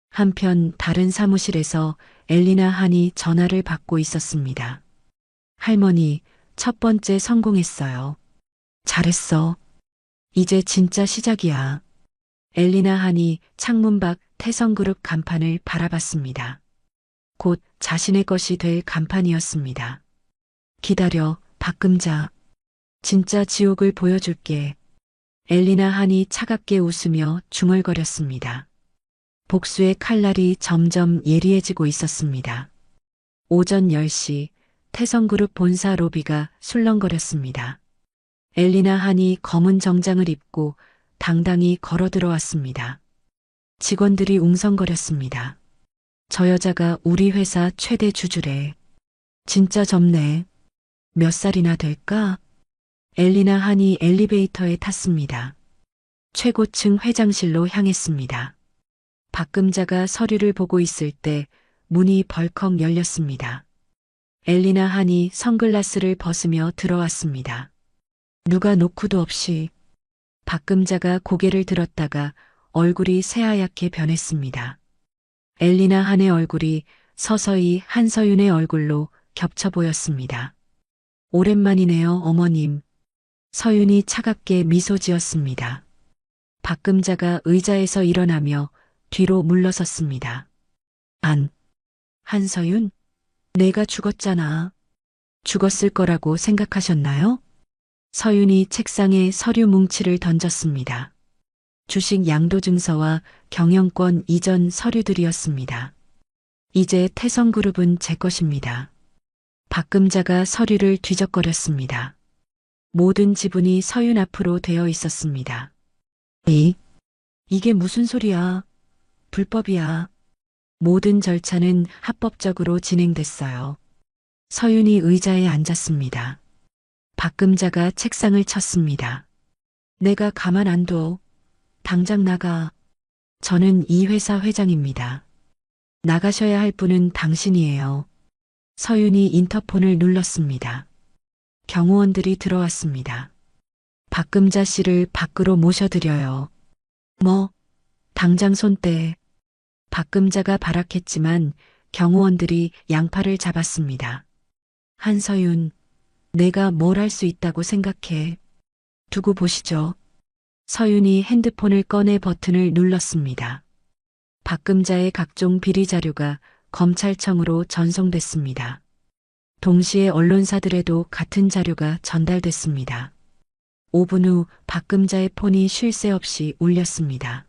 한편 다른 사무실에서 엘리나 한이 전화를 받고 있었습니다. 할머니, 첫 번째 성공했어요. 잘했어. 이제 진짜 시작이야. 엘리나 한이 창문 밖 태성그룹 간판을 바라봤습니다. 곧 자신의 것이 될 간판이었습니다. 기다려, 박금자. 진짜 지옥을 보여줄게. 엘리나 한이 차갑게 웃으며 중얼거렸습니다. 복수의 칼날이 점점 예리해지고 있었습니다. 오전 10시 태성그룹 본사 로비가 술렁거렸습니다. 엘리나 한이 검은 정장을 입고 당당히 걸어 들어왔습니다. 직원들이 웅성거렸습니다. 저 여자가 우리 회사 최대 주주래. 진짜 젊네. 몇 살이나 될까? 엘리나 한이 엘리베이터에 탔습니다. 최고층 회장실로 향했습니다. 박금자가 서류를 보고 있을 때 문이 벌컥 열렸습니다. 엘리나 한이 선글라스를 벗으며 들어왔습니다. 누가 노크도 없이 박금자가 고개를 들었다가 얼굴이 새하얗게 변했습니다. 엘리나 한의 얼굴이 서서히 한서윤의 얼굴로 겹쳐 보였습니다. 오랜만이네요, 어머님. 서윤이 차갑게 미소 지었습니다. 박금자가 의자에서 일어나며 뒤로 물러섰습니다. 한서윤? 내가 죽었잖아. 죽었을 거라고 생각하셨나요? 서윤이 책상에 서류 뭉치를 던졌습니다. 주식 양도증서와 경영권 이전 서류들이었습니다. 이제 태성그룹은 제 것입니다. 박금자가 서류를 뒤적거렸습니다. 모든 지분이 서윤 앞으로 되어 있었습니다. 이게 무슨 소리야? 불법이야. 모든 절차는 합법적으로 진행됐어요. 서윤이 의자에 앉았습니다. 박금자가 책상을 쳤습니다. 내가 가만 안 둬. 당장 나가. 저는 이 회사 회장입니다. 나가셔야 할 분은 당신이에요. 서윤이 인터폰을 눌렀습니다. 경호원들이 들어왔습니다. 박금자 씨를 밖으로 모셔드려요. 뭐, 당장 손 떼. 박금자가 발악했지만 경호원들이 양팔을 잡았습니다. 한서윤, 내가 뭘 할 수 있다고 생각해. 두고 보시죠. 서윤이 핸드폰을 꺼내 버튼을 눌렀습니다. 박금자의 각종 비리 자료가 검찰청으로 전송됐습니다. 동시에 언론사들에도 같은 자료가 전달됐습니다. 5분 후 박금자의 폰이 쉴 새 없이 울렸습니다.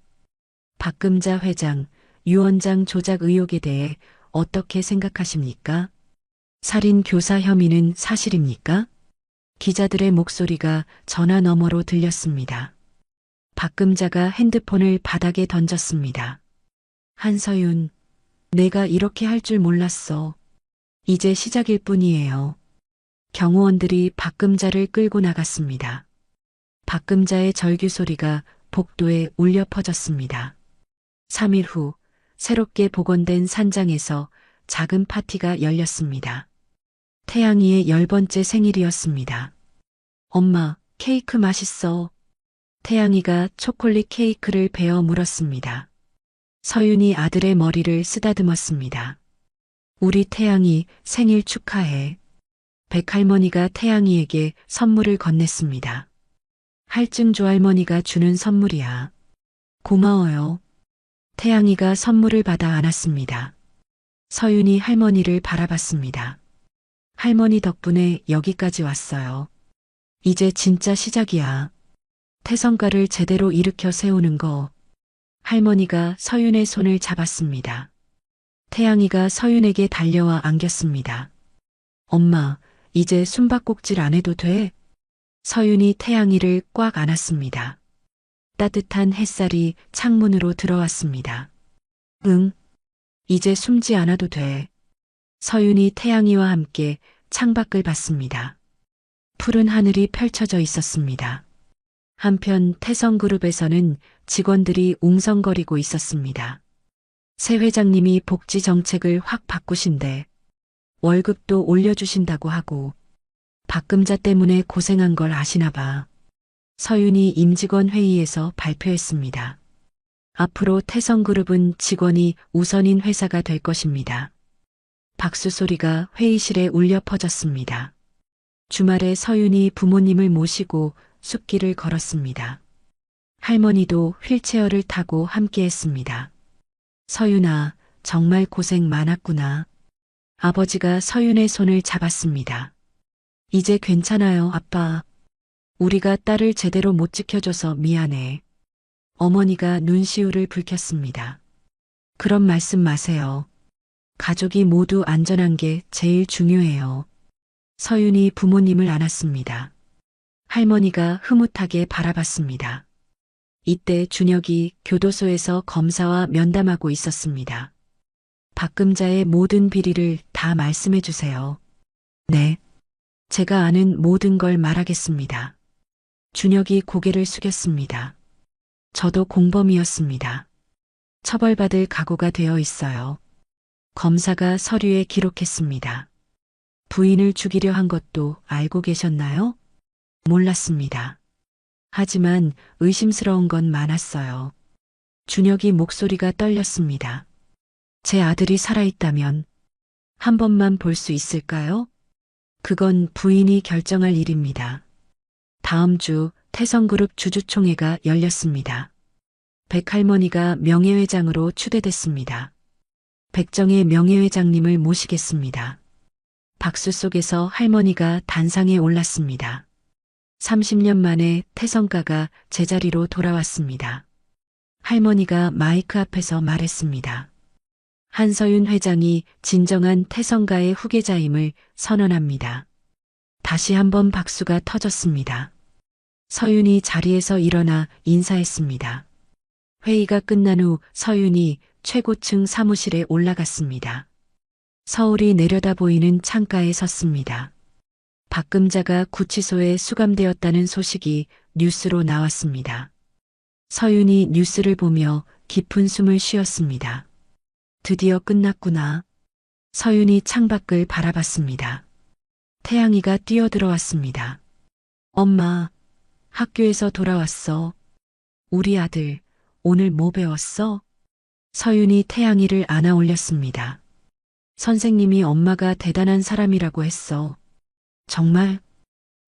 박금자 회장, 유 원장 조작 의혹에 대해 어떻게 생각하십니까? 살인 교사 혐의는 사실입니까? 기자들의 목소리가 전화 너머로 들렸습니다. 박금자가 핸드폰을 바닥에 던졌습니다. 한서윤, 내가 이렇게 할 줄 몰랐어. 이제 시작일 뿐이에요. 경호원들이 박금자를 끌고 나갔습니다. 박금자의 절규 소리가 복도에 울려 퍼졌습니다. 3일 후 새롭게 복원된 산장에서 작은 파티가 열렸습니다. 태양이의 10번째 생일이었습니다. 엄마, 케이크 맛있어. 태양이가 초콜릿 케이크를 베어 물었습니다. 서윤이 아들의 머리를 쓰다듬었습니다. 우리 태양이 생일 축하해. 백할머니가 태양이에게 선물을 건넸습니다. 할증조 할머니가 주는 선물이야. 고마워요. 태양이가 선물을 받아 안았습니다. 서윤이 할머니를 바라봤습니다. 할머니 덕분에 여기까지 왔어요. 이제 진짜 시작이야. 태성가를 제대로 일으켜 세우는 거. 할머니가 서윤의 손을 잡았습니다. 태양이가 서윤에게 달려와 안겼습니다. 엄마, 이제 숨바꼭질 안 해도 돼? 서윤이 태양이를 꽉 안았습니다. 따뜻한 햇살이 창문으로 들어왔습니다. 응, 이제 숨지 않아도 돼. 서윤이 태양이와 함께 창밖을 봤습니다. 푸른 하늘이 펼쳐져 있었습니다. 한편 태성그룹에서는 직원들이 웅성거리고 있었습니다. 새 회장님이 복지 정책을 확 바꾸신대. 월급도 올려주신다고 하고 박금자 때문에 고생한 걸 아시나 봐. 서윤이 임직원 회의에서 발표했습니다. 앞으로 태성그룹은 직원이 우선인 회사가 될 것입니다. 박수 소리가 회의실에 울려 퍼졌습니다. 주말에 서윤이 부모님을 모시고 숲길을 걸었습니다. 할머니도 휠체어를 타고 함께했습니다. 서윤아, 정말 고생 많았구나. 아버지가 서윤의 손을 잡았습니다. 이제 괜찮아요, 아빠. 우리가 딸을 제대로 못 지켜줘서 미안해. 어머니가 눈시울을 붉혔습니다. 그런 말씀 마세요. 가족이 모두 안전한 게 제일 중요해요. 서윤이 부모님을 안았습니다. 할머니가 흐뭇하게 바라봤습니다. 이때 준혁이 교도소에서 검사와 면담하고 있었습니다. 박금자의 모든 비리를 다 말씀해 주세요. 네. 제가 아는 모든 걸 말하겠습니다. 준혁이 고개를 숙였습니다. 저도 공범이었습니다. 처벌받을 각오가 되어 있어요. 검사가 서류에 기록했습니다. 부인을 죽이려 한 것도 알고 계셨나요? 몰랐습니다. 하지만 의심스러운 건 많았어요. 준혁이 목소리가 떨렸습니다. 제 아들이 살아있다면 한 번만 볼 수 있을까요? 그건 부인이 결정할 일입니다. 다음 주 태성그룹 주주총회가 열렸습니다. 백할머니가 명예회장으로 추대됐습니다. 백정의 명예회장님을 모시겠습니다. 박수 속에서 할머니가 단상에 올랐습니다. 30년 만에 태성가가 제자리로 돌아왔습니다. 할머니가 마이크 앞에서 말했습니다. 한서윤 회장이 진정한 태성가의 후계자임을 선언합니다. 다시 한번 박수가 터졌습니다. 서윤이 자리에서 일어나 인사했습니다. 회의가 끝난 후 서윤이 최고층 사무실에 올라갔습니다. 서울이 내려다 보이는 창가에 섰습니다. 박금자가 구치소에 수감되었다는 소식이 뉴스로 나왔습니다. 서윤이 뉴스를 보며 깊은 숨을 쉬었습니다. 드디어 끝났구나. 서윤이 창밖을 바라봤습니다. 태양이가 뛰어들어왔습니다. 엄마, 학교에서 돌아왔어. 우리 아들, 오늘 뭐 배웠어? 서윤이 태양이를 안아 올렸습니다. 선생님이 엄마가 대단한 사람이라고 했어. 정말?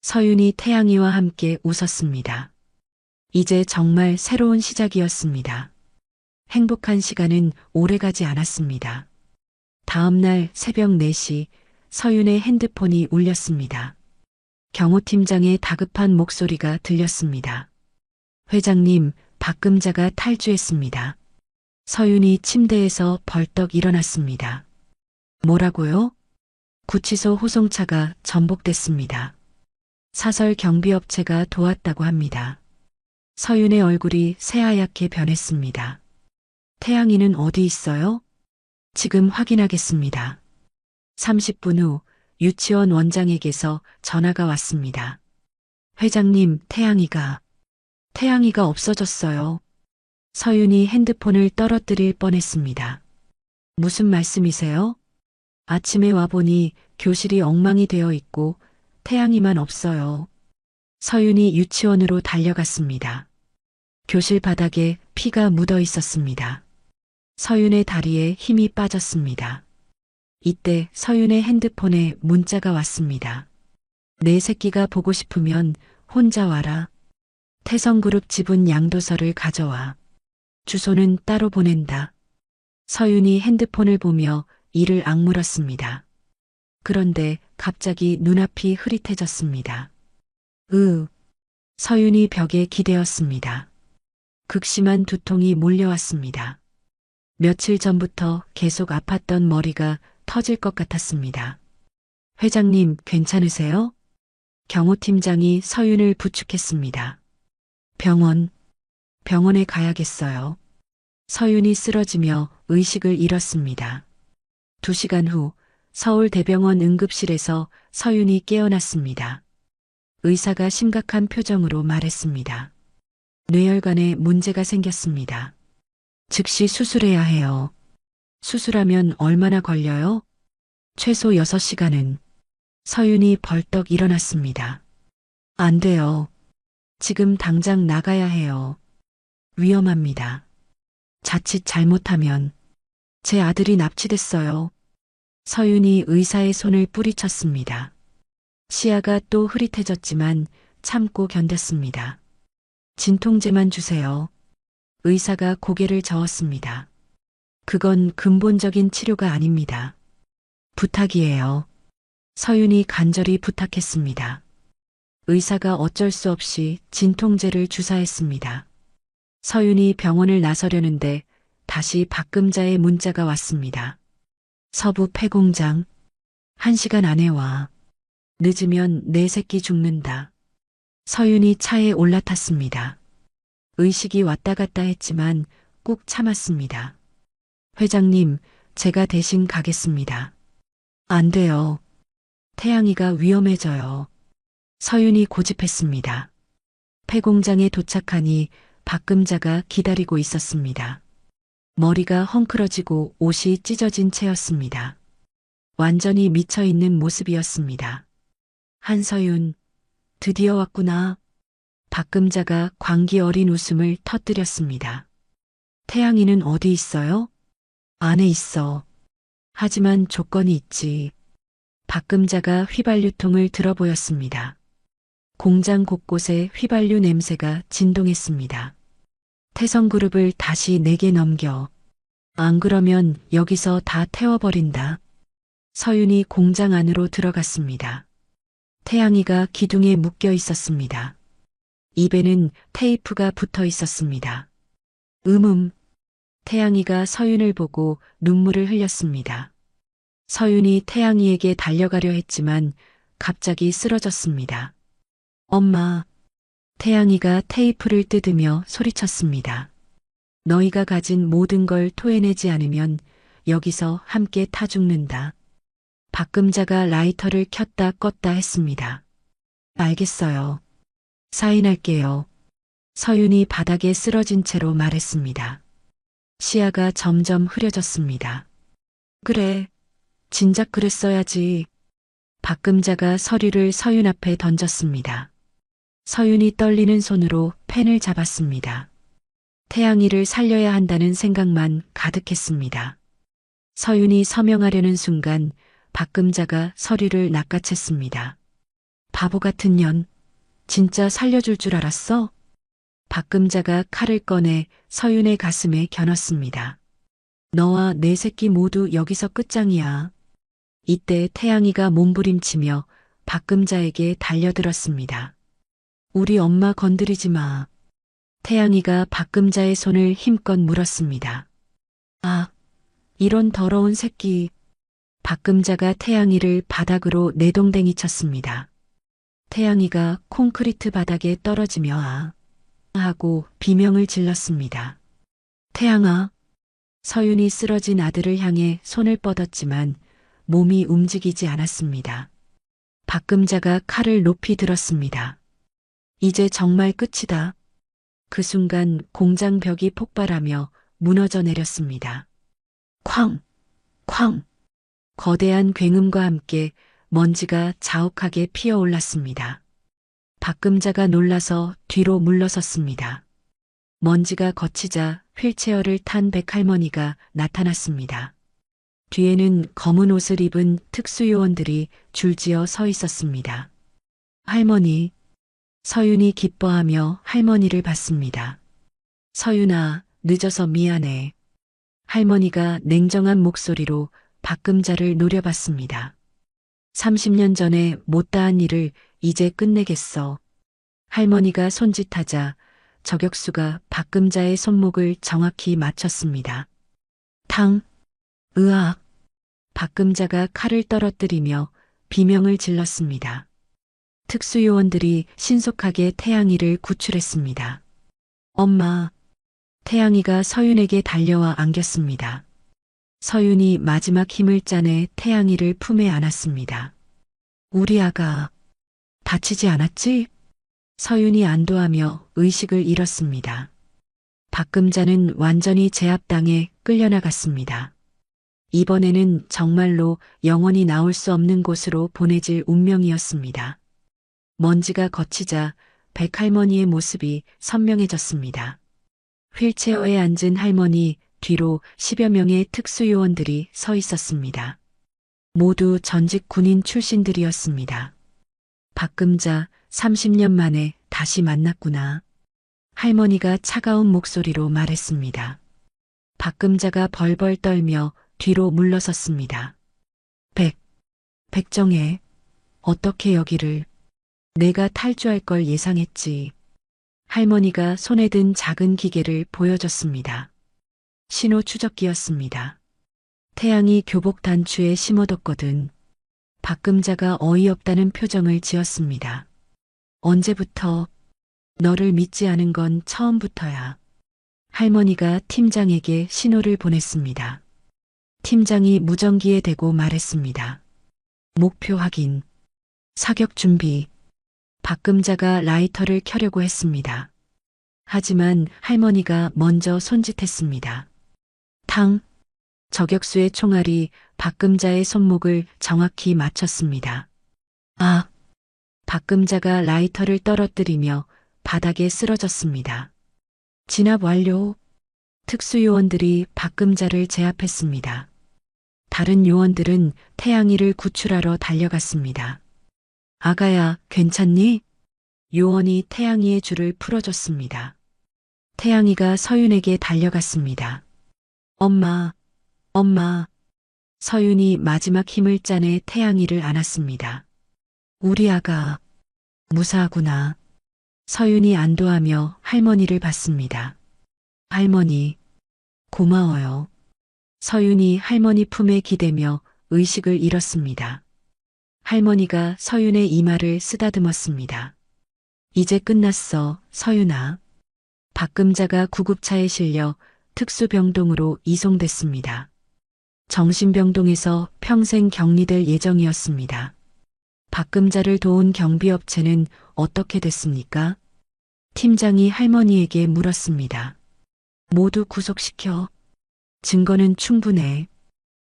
서윤이 태양이와 함께 웃었습니다. 이제 정말 새로운 시작이었습니다. 행복한 시간은 오래가지 않았습니다. 다음 날 새벽 4시 서윤의 핸드폰이 울렸습니다. 경호팀장의 다급한 목소리가 들렸습니다. 회장님, 박금자가 탈주했습니다. 서윤이 침대에서 벌떡 일어났습니다. 뭐라고요? 구치소 호송차가 전복됐습니다. 사설 경비업체가 도왔다고 합니다. 서윤의 얼굴이 새하얗게 변했습니다. 태양이는 어디 있어요? 지금 확인하겠습니다. 30분 후 유치원 원장에게서 전화가 왔습니다. 회장님, 태양이가 없어졌어요. 서윤이 핸드폰을 떨어뜨릴 뻔했습니다. 무슨 말씀이세요? 아침에 와보니 교실이 엉망이 되어 있고 태양이만 없어요. 서윤이 유치원으로 달려갔습니다. 교실 바닥에 피가 묻어 있었습니다. 서윤의 다리에 힘이 빠졌습니다. 이때 서윤의 핸드폰에 문자가 왔습니다. 내 새끼가 보고 싶으면 혼자 와라. 태성그룹 지분 양도서를 가져와. 주소는 따로 보낸다. 서윤이 핸드폰을 보며 이를 악물었습니다. 그런데 갑자기 눈앞이 흐릿해졌습니다. 서윤이 벽에 기대었습니다. 극심한 두통이 몰려왔습니다. 며칠 전부터 계속 아팠던 머리가 터질 것 같았습니다. 회장님, 괜찮으세요? 경호팀장이 서윤을 부축했습니다. 병원에 가야겠어요. 서윤이 쓰러지며 의식을 잃었습니다. 2시간 후 서울대병원 응급실에서 서윤이 깨어났습니다. 의사가 심각한 표정으로 말했습니다. 뇌혈관에 문제가 생겼습니다. 즉시 수술해야 해요. 수술하면 얼마나 걸려요? 최소 6시간은. 서윤이 벌떡 일어났습니다. 안 돼요. 지금 당장 나가야 해요. 위험합니다. 자칫 잘못하면 제 아들이 납치됐어요. 서윤이 의사의 손을 뿌리쳤습니다. 시야가 또 흐릿해졌지만 참고 견뎠습니다. 진통제만 주세요. 의사가 고개를 저었습니다. 그건 근본적인 치료가 아닙니다. 부탁이에요. 서윤이 간절히 부탁했습니다. 의사가 어쩔 수 없이 진통제를 주사했습니다. 서윤이 병원을 나서려는데 다시 박금자의 문자가 왔습니다. 서부 폐공장. 1시간 안에 와. 늦으면 내 새끼 죽는다. 서윤이 차에 올라탔습니다. 의식이 왔다 갔다 했지만 꾹 참았습니다. 회장님, 제가 대신 가겠습니다. 안 돼요. 태양이가 위험해져요. 서윤이 고집했습니다. 폐공장에 도착하니 박금자가 기다리고 있었습니다. 머리가 헝클어지고 옷이 찢어진 채였습니다. 완전히 미쳐있는 모습이었습니다. 한서윤, 드디어 왔구나. 박금자가 광기 어린 웃음을 터뜨렸습니다. 태양이는 어디 있어요? 안에 있어. 하지만 조건이 있지. 박금자가 휘발유통을 들어보였습니다. 공장 곳곳에 휘발유 냄새가 진동했습니다. 태성그룹을 다시 내게 넘겨. 안 그러면 여기서 다 태워버린다. 서윤이 공장 안으로 들어갔습니다. 태양이가 기둥에 묶여 있었습니다. 입에는 테이프가 붙어 있었습니다. 태양이가 서윤을 보고 눈물을 흘렸습니다. 서윤이 태양이에게 달려가려 했지만 갑자기 쓰러졌습니다. 엄마. 태양이가 테이프를 뜯으며 소리쳤습니다. 너희가 가진 모든 걸 토해내지 않으면 여기서 함께 타 죽는다. 박금자가 라이터를 켰다 껐다 했습니다. 알겠어요. 사인할게요. 서윤이 바닥에 쓰러진 채로 말했습니다. 시야가 점점 흐려졌습니다. 그래, 진작 그랬어야지. 박금자가 서류를 서윤 앞에 던졌습니다. 서윤이 떨리는 손으로 펜을 잡았습니다. 태양이를 살려야 한다는 생각만 가득했습니다. 서윤이 서명하려는 순간 박금자가 서류를 낚아챘습니다. 바보 같은 년, 진짜 살려줄 줄 알았어? 박금자가 칼을 꺼내 서윤의 가슴에 겨눴습니다. 너와 내 새끼 모두 여기서 끝장이야. 이때 태양이가 몸부림치며 박금자에게 달려들었습니다. 우리 엄마 건드리지 마. 태양이가 박금자의 손을 힘껏 물었습니다. 아, 이런 더러운 새끼. 박금자가 태양이를 바닥으로 내동댕이 쳤습니다. 태양이가 콘크리트 바닥에 떨어지며 아 하고 비명을 질렀습니다. 태양아. 서윤이 쓰러진 아들을 향해 손을 뻗었지만 몸이 움직이지 않았습니다. 박금자가 칼을 높이 들었습니다. 이제 정말 끝이다. 그 순간 공장 벽이 폭발하며 무너져 내렸습니다. 쾅! 쾅! 거대한 굉음과 함께 먼지가 자욱하게 피어올랐습니다. 박금자가 놀라서 뒤로 물러섰습니다. 먼지가 걷히자 휠체어를 탄 백할머니가 나타났습니다. 뒤에는 검은 옷을 입은 특수요원들이 줄지어 서 있었습니다. 할머니. 서윤이 기뻐하며 할머니를 봤습니다. 서윤아, 늦어서 미안해. 할머니가 냉정한 목소리로 박금자를 노려봤습니다. 30년 전에 못다한 일을 이제 끝내겠어. 할머니가 손짓하자 저격수가 박금자의 손목을 정확히 맞췄습니다. 탕! 으악! 박금자가 칼을 떨어뜨리며 비명을 질렀습니다. 특수요원들이 신속하게 태양이를 구출했습니다. 엄마. 태양이가 서윤에게 달려와 안겼습니다. 서윤이 마지막 힘을 짜내 태양이를 품에 안았습니다. 우리 아가 다치지 않았지? 서윤이 안도하며 의식을 잃었습니다. 박금자는 완전히 제압당해 끌려나갔습니다. 이번에는 정말로 영원히 나올 수 없는 곳으로 보내질 운명이었습니다. 먼지가 걷히자 백할머니의 모습이 선명해졌습니다. 휠체어에 앉은 할머니 뒤로 10여 명의 특수요원들이 서 있었습니다. 모두 전직 군인 출신들이었습니다. 박금자 30년 만에 다시 만났구나. 할머니가 차가운 목소리로 말했습니다. 박금자가 벌벌 떨며 뒤로 물러섰습니다. 백정혜, 어떻게 여기를. 내가 탈주할 걸 예상했지. 할머니가 손에 든 작은 기계를 보여줬습니다. 신호 추적기였습니다. 태양이 교복 단추에 심어뒀거든. 박금자가 어이없다는 표정을 지었습니다. 언제부터? 너를 믿지 않은 건 처음부터야. 할머니가 팀장에게 신호를 보냈습니다. 팀장이 무전기에 대고 말했습니다. 목표 확인. 사격 준비. 박금자가 라이터를 켜려고 했습니다. 하지만 할머니가 먼저 손짓했습니다. 탕! 저격수의 총알이 박금자의 손목을 정확히 맞췄습니다. 아! 박금자가 라이터를 떨어뜨리며 바닥에 쓰러졌습니다. 진압 완료. 특수요원들이 박금자를 제압했습니다. 다른 요원들은 태양이를 구출하러 달려갔습니다. 아가야, 괜찮니? 요원이 태양이의 줄을 풀어줬습니다. 태양이가 서윤에게 달려갔습니다. 엄마, 엄마. 서윤이 마지막 힘을 짜내 태양이를 안았습니다. 우리 아가, 무사하구나. 서윤이 안도하며 할머니를 봤습니다. 할머니, 고마워요. 서윤이 할머니 품에 기대며 의식을 잃었습니다. 할머니가 서윤의 이마를 쓰다듬었습니다. 이제 끝났어, 서윤아. 박금자가 구급차에 실려 특수병동으로 이송됐습니다. 정신병동에서 평생 격리될 예정이었습니다. 박금자를 도운 경비업체는 어떻게 됐습니까? 팀장이 할머니에게 물었습니다. 모두 구속시켜. 증거는 충분해.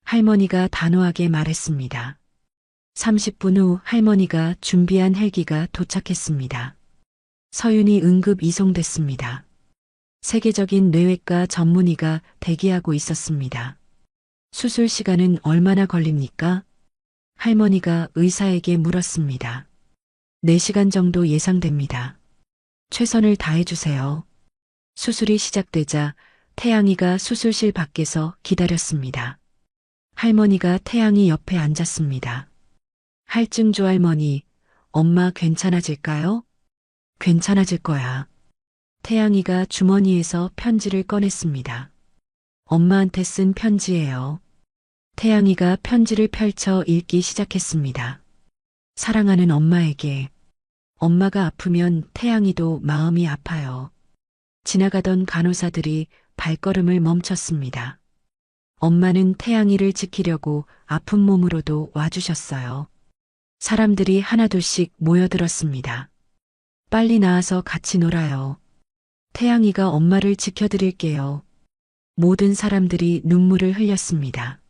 할머니가 단호하게 말했습니다. 30분 후 할머니가 준비한 헬기가 도착했습니다. 서윤이 응급 이송됐습니다. 세계적인 뇌외과 전문의가 대기하고 있었습니다. 수술 시간은 얼마나 걸립니까? 할머니가 의사에게 물었습니다. 4시간 정도 예상됩니다. 최선을 다해주세요. 수술이 시작되자 태양이가 수술실 밖에서 기다렸습니다. 할머니가 태양이 옆에 앉았습니다. 할증조 할머니, 엄마 괜찮아질까요? 괜찮아질 거야. 태양이가 주머니에서 편지를 꺼냈습니다. 엄마한테 쓴 편지예요. 태양이가 편지를 펼쳐 읽기 시작했습니다. 사랑하는 엄마에게. 엄마가 아프면 태양이도 마음이 아파요. 지나가던 간호사들이 발걸음을 멈췄습니다. 엄마는 태양이를 지키려고 아픈 몸으로도 와주셨어요. 사람들이 하나둘씩 모여들었습니다. 빨리 나와서 같이 놀아요. 태양이가 엄마를 지켜드릴게요. 모든 사람들이 눈물을 흘렸습니다.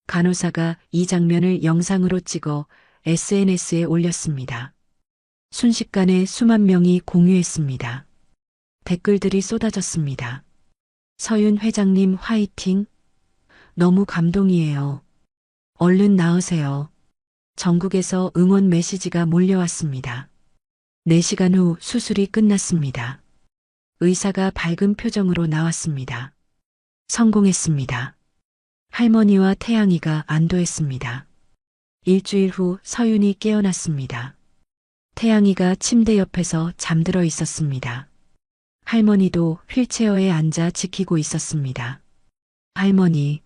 간호사가 이 장면을 영상으로 찍어 SNS에 올렸습니다. 순식간에 수만 명이 공유했습니다. 댓글들이 쏟아졌습니다. 서윤 회장님 화이팅! 너무 감동이에요. 얼른 나으세요. 전국에서 응원 메시지가 몰려왔습니다. 4시간 후 수술이 끝났습니다. 의사가 밝은 표정으로 나왔습니다. 성공했습니다. 할머니와 태양이가 안도했습니다. 일주일 후 서윤이 깨어났습니다. 태양이가 침대 옆에서 잠들어 있었습니다. 할머니도 휠체어에 앉아 지키고 있었습니다. 할머니,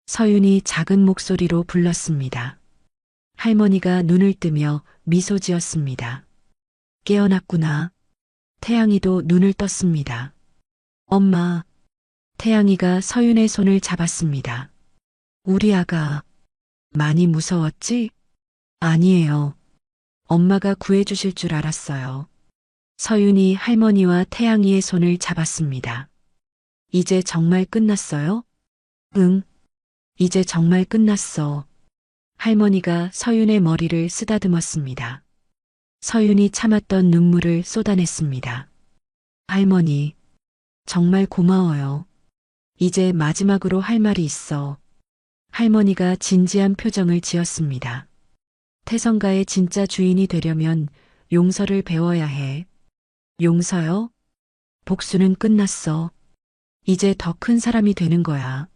서윤이 작은 목소리로 불렀습니다. 할머니가 눈을 뜨며 미소 지었습니다. 깨어났구나. 태양이도 눈을 떴습니다. 엄마. 태양이가 서윤의 손을 잡았습니다. 우리 아가. 많이 무서웠지? 아니에요. 엄마가 구해주실 줄 알았어요. 서윤이 할머니와 태양이의 손을 잡았습니다. 이제 정말 끝났어요? 응. 이제 정말 끝났어. 할머니가 서윤의 머리를 쓰다듬었습니다. 서윤이 참았던 눈물을 쏟아냈습니다. 할머니, 정말 고마워요. 이제 마지막으로 할 말이 있어. 할머니가 진지한 표정을 지었습니다. 태성가의 진짜 주인이 되려면 용서를 배워야 해. 용서요? 복수는 끝났어. 이제 더 큰 사람이 되는 거야.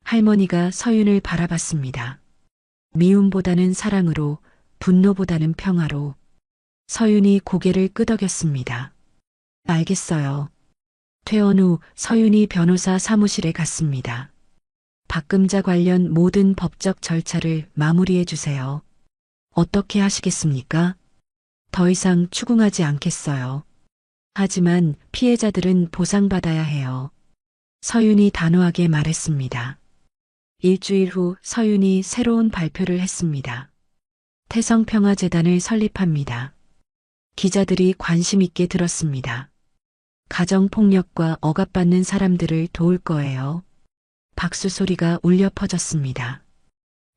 할머니가 서윤을 바라봤습니다. 미움보다는 사랑으로, 분노보다는 평화로. 서윤이 고개를 끄덕였습니다. 알겠어요. 퇴원 후 서윤이 변호사 사무실에 갔습니다. 박금자 관련 모든 법적 절차를 마무리해 주세요. 어떻게 하시겠습니까? 더 이상 추궁하지 않겠어요. 하지만 피해자들은 보상받아야 해요. 서윤이 단호하게 말했습니다. 일주일 후 서윤이 새로운 발표를 했습니다. 태성평화재단을 설립합니다. 기자들이 관심 있게 들었습니다. 가정폭력과 억압받는 사람들을 도울 거예요. 박수 소리가 울려 퍼졌습니다.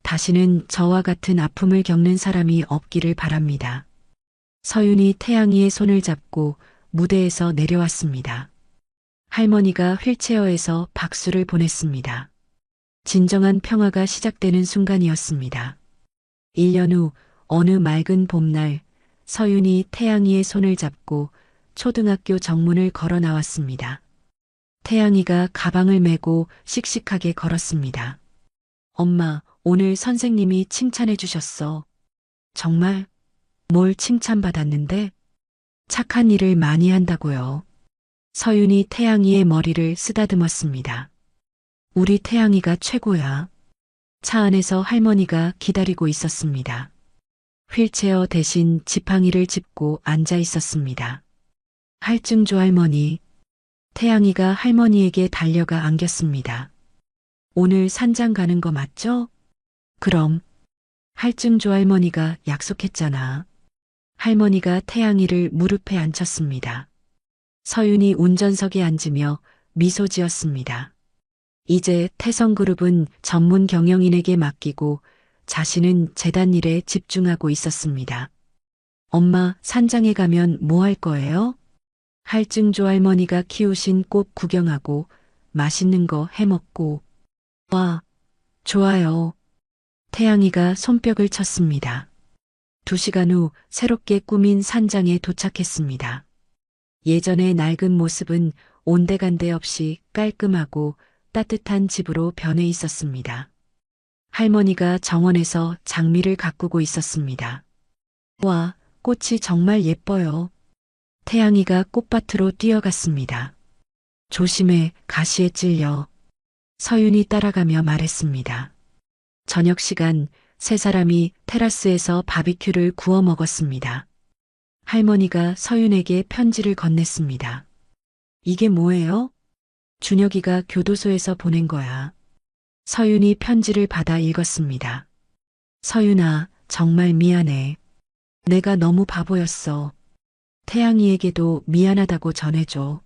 다시는 저와 같은 아픔을 겪는 사람이 없기를 바랍니다. 서윤이 태양이의 손을 잡고 무대에서 내려왔습니다. 할머니가 휠체어에서 박수를 보냈습니다. 진정한 평화가 시작되는 순간이었습니다. 1년 후 어느 맑은 봄날 서윤이 태양이의 손을 잡고 초등학교 정문을 걸어 나왔습니다. 태양이가 가방을 메고 씩씩하게 걸었습니다. 엄마, 오늘 선생님이 칭찬해 주셨어. 정말? 뭘 칭찬받았는데? 착한 일을 많이 한다고요. 서윤이 태양이의 머리를 쓰다듬었습니다. 우리 태양이가 최고야. 차 안에서 할머니가 기다리고 있었습니다. 휠체어 대신 지팡이를 짚고 앉아 있었습니다. 할증조 할머니. 태양이가 할머니에게 달려가 안겼습니다. 오늘 산장 가는 거 맞죠? 그럼. 할증조 할머니가 약속했잖아. 할머니가 태양이를 무릎에 앉혔습니다. 서윤이 운전석에 앉으며 미소 지었습니다. 이제 태성그룹은 전문 경영인에게 맡기고 자신은 재단 일에 집중하고 있었습니다. 엄마, 산장에 가면 뭐 할 거예요? 할증조 할머니가 키우신 꽃 구경하고 맛있는 거 해먹고. 와, 좋아요. 태양이가 손뼉을 쳤습니다. 2시간 후 새롭게 꾸민 산장에 도착했습니다. 예전의 낡은 모습은 온데간데 없이 깔끔하고 따뜻한 집으로 변해 있었습니다. 할머니가 정원에서 장미를 가꾸고 있었습니다. 와, 꽃이 정말 예뻐요. 태양이가 꽃밭으로 뛰어갔습니다. 조심해, 가시에 찔려. 서윤이 따라가며 말했습니다. 저녁 시간 세 사람이 테라스에서 바비큐를 구워 먹었습니다. 할머니가 서윤에게 편지를 건넸습니다. 이게 뭐예요? 준혁이가 교도소에서 보낸 거야. 서윤이 편지를 받아 읽었습니다. 서윤아, 정말 미안해. 내가 너무 바보였어. 태양이에게도 미안하다고 전해줘.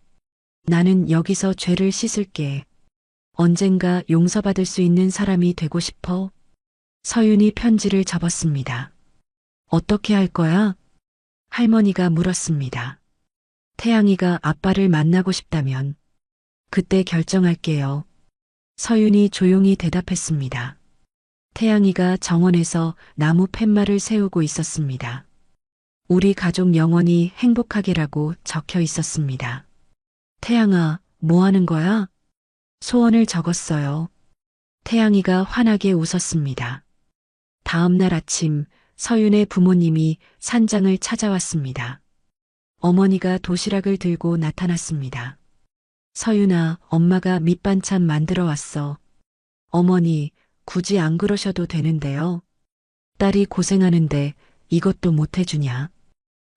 나는 여기서 죄를 씻을게. 언젠가 용서받을 수 있는 사람이 되고 싶어. 서윤이 편지를 접었습니다. 어떻게 할 거야? 할머니가 물었습니다. 태양이가 아빠를 만나고 싶다면 그때 결정할게요. 서윤이 조용히 대답했습니다. 태양이가 정원에서 나무 팻말을 세우고 있었습니다. 우리 가족 영원히 행복하게라고 적혀 있었습니다. 태양아, 뭐 하는 거야? 소원을 적었어요. 태양이가 환하게 웃었습니다. 다음 날 아침 서윤의 부모님이 산장을 찾아왔습니다. 어머니가 도시락을 들고 나타났습니다. 서윤아, 엄마가 밑반찬 만들어 왔어. 어머니, 굳이 안 그러셔도 되는데요. 딸이 고생하는데 이것도 못 해주냐?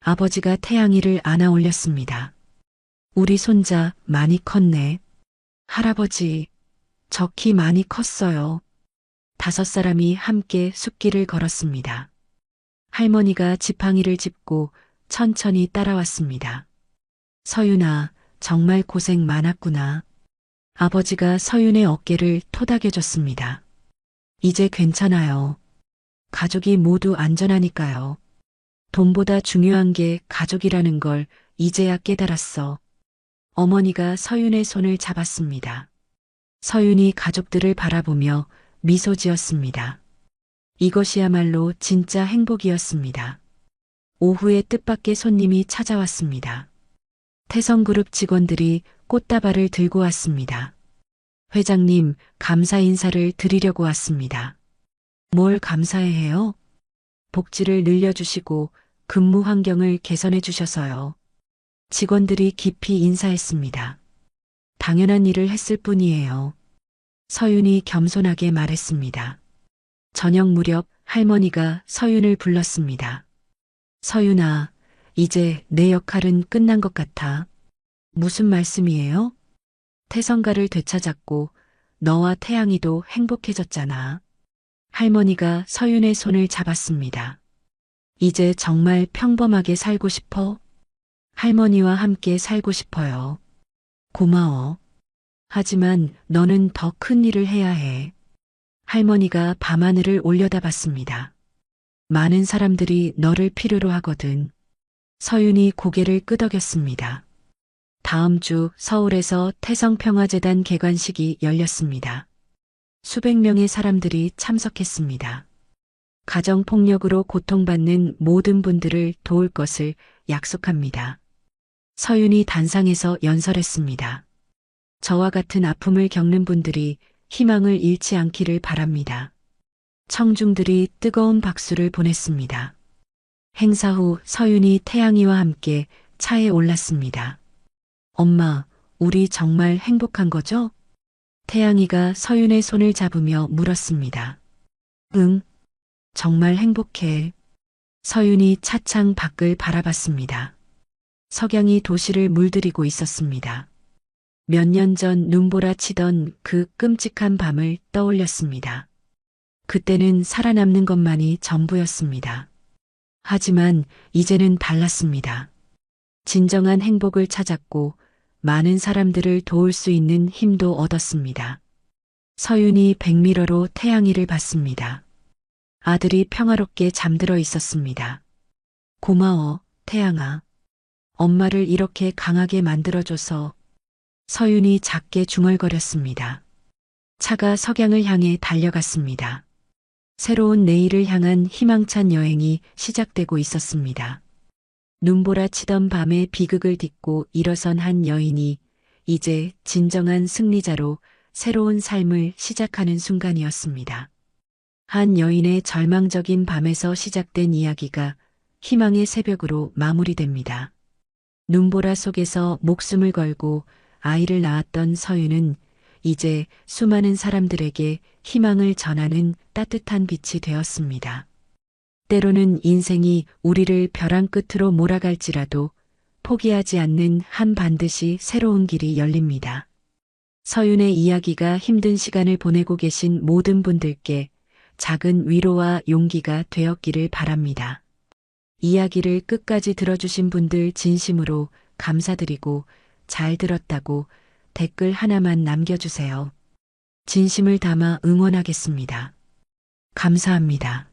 아버지가 태양이를 안아 올렸습니다. 우리 손자 많이 컸네. 할아버지, 저 키 많이 컸어요. 5사람이 함께 숲길을 걸었습니다. 할머니가 지팡이를 짚고 천천히 따라왔습니다. 서윤아, 정말 고생 많았구나. 아버지가 서윤의 어깨를 토닥여줬습니다. 이제 괜찮아요. 가족이 모두 안전하니까요. 돈보다 중요한 게 가족이라는 걸 이제야 깨달았어. 어머니가 서윤의 손을 잡았습니다. 서윤이 가족들을 바라보며 미소 지었습니다. 이것이야말로 진짜 행복이었습니다. 오후에 뜻밖의 손님이 찾아왔습니다. 태성그룹 직원들이 꽃다발을 들고 왔습니다. 회장님, 감사 인사를 드리려고 왔습니다. 뭘 감사해요? 복지를 늘려주시고 근무 환경을 개선해 주셔서요. 직원들이 깊이 인사했습니다. 당연한 일을 했을 뿐이에요. 서윤이 겸손하게 말했습니다. 저녁 무렵 할머니가 서윤을 불렀습니다. 서윤아, 이제 내 역할은 끝난 것 같아. 무슨 말씀이에요? 태성가를 되찾았고 너와 태양이도 행복해졌잖아. 할머니가 서윤의 손을 잡았습니다. 이제 정말 평범하게 살고 싶어? 할머니와 함께 살고 싶어요. 고마워. 하지만 너는 더 큰 일을 해야 해. 할머니가 밤하늘을 올려다봤습니다. 많은 사람들이 너를 필요로 하거든. 서윤이 고개를 끄덕였습니다. 다음 주 서울에서 태성평화재단 개관식이 열렸습니다. 수백 명의 사람들이 참석했습니다. 가정폭력으로 고통받는 모든 분들을 도울 것을 약속합니다. 서윤이 단상에서 연설했습니다. 저와 같은 아픔을 겪는 분들이 희망을 잃지 않기를 바랍니다. 청중들이 뜨거운 박수를 보냈습니다. 행사 후 서윤이 태양이와 함께 차에 올랐습니다. 엄마, 우리 정말 행복한 거죠? 태양이가 서윤의 손을 잡으며 물었습니다. 응, 정말 행복해. 서윤이 차창 밖을 바라봤습니다. 석양이 도시를 물들이고 있었습니다. 몇 년 전 눈보라 치던 그 끔찍한 밤을 떠올렸습니다. 그때는 살아남는 것만이 전부였습니다. 하지만 이제는 달랐습니다. 진정한 행복을 찾았고 많은 사람들을 도울 수 있는 힘도 얻었습니다. 서윤이 백미러로 태양이를 봤습니다. 아들이 평화롭게 잠들어 있었습니다. 고마워, 태양아. 엄마를 이렇게 강하게 만들어줘서. 서윤이 작게 중얼거렸습니다. 차가 석양을 향해 달려갔습니다. 새로운 내일을 향한 희망찬 여행이 시작되고 있었습니다. 눈보라 치던 밤의 비극을 딛고 일어선 한 여인이 이제 진정한 승리자로 새로운 삶을 시작하는 순간이었습니다. 한 여인의 절망적인 밤에서 시작된 이야기가 희망의 새벽으로 마무리됩니다. 눈보라 속에서 목숨을 걸고 아이를 낳았던 서윤은 이제 수많은 사람들에게 희망을 전하는 따뜻한 빛이 되었습니다. 때로는 인생이 우리를 벼랑 끝으로 몰아갈지라도 포기하지 않는 한 반드시 새로운 길이 열립니다. 서윤의 이야기가 힘든 시간을 보내고 계신 모든 분들께 작은 위로와 용기가 되었기를 바랍니다. 이야기를 끝까지 들어주신 분들 진심으로 감사드리고 잘 들었다고 댓글 하나만 남겨주세요. 진심을 담아 응원하겠습니다. 감사합니다.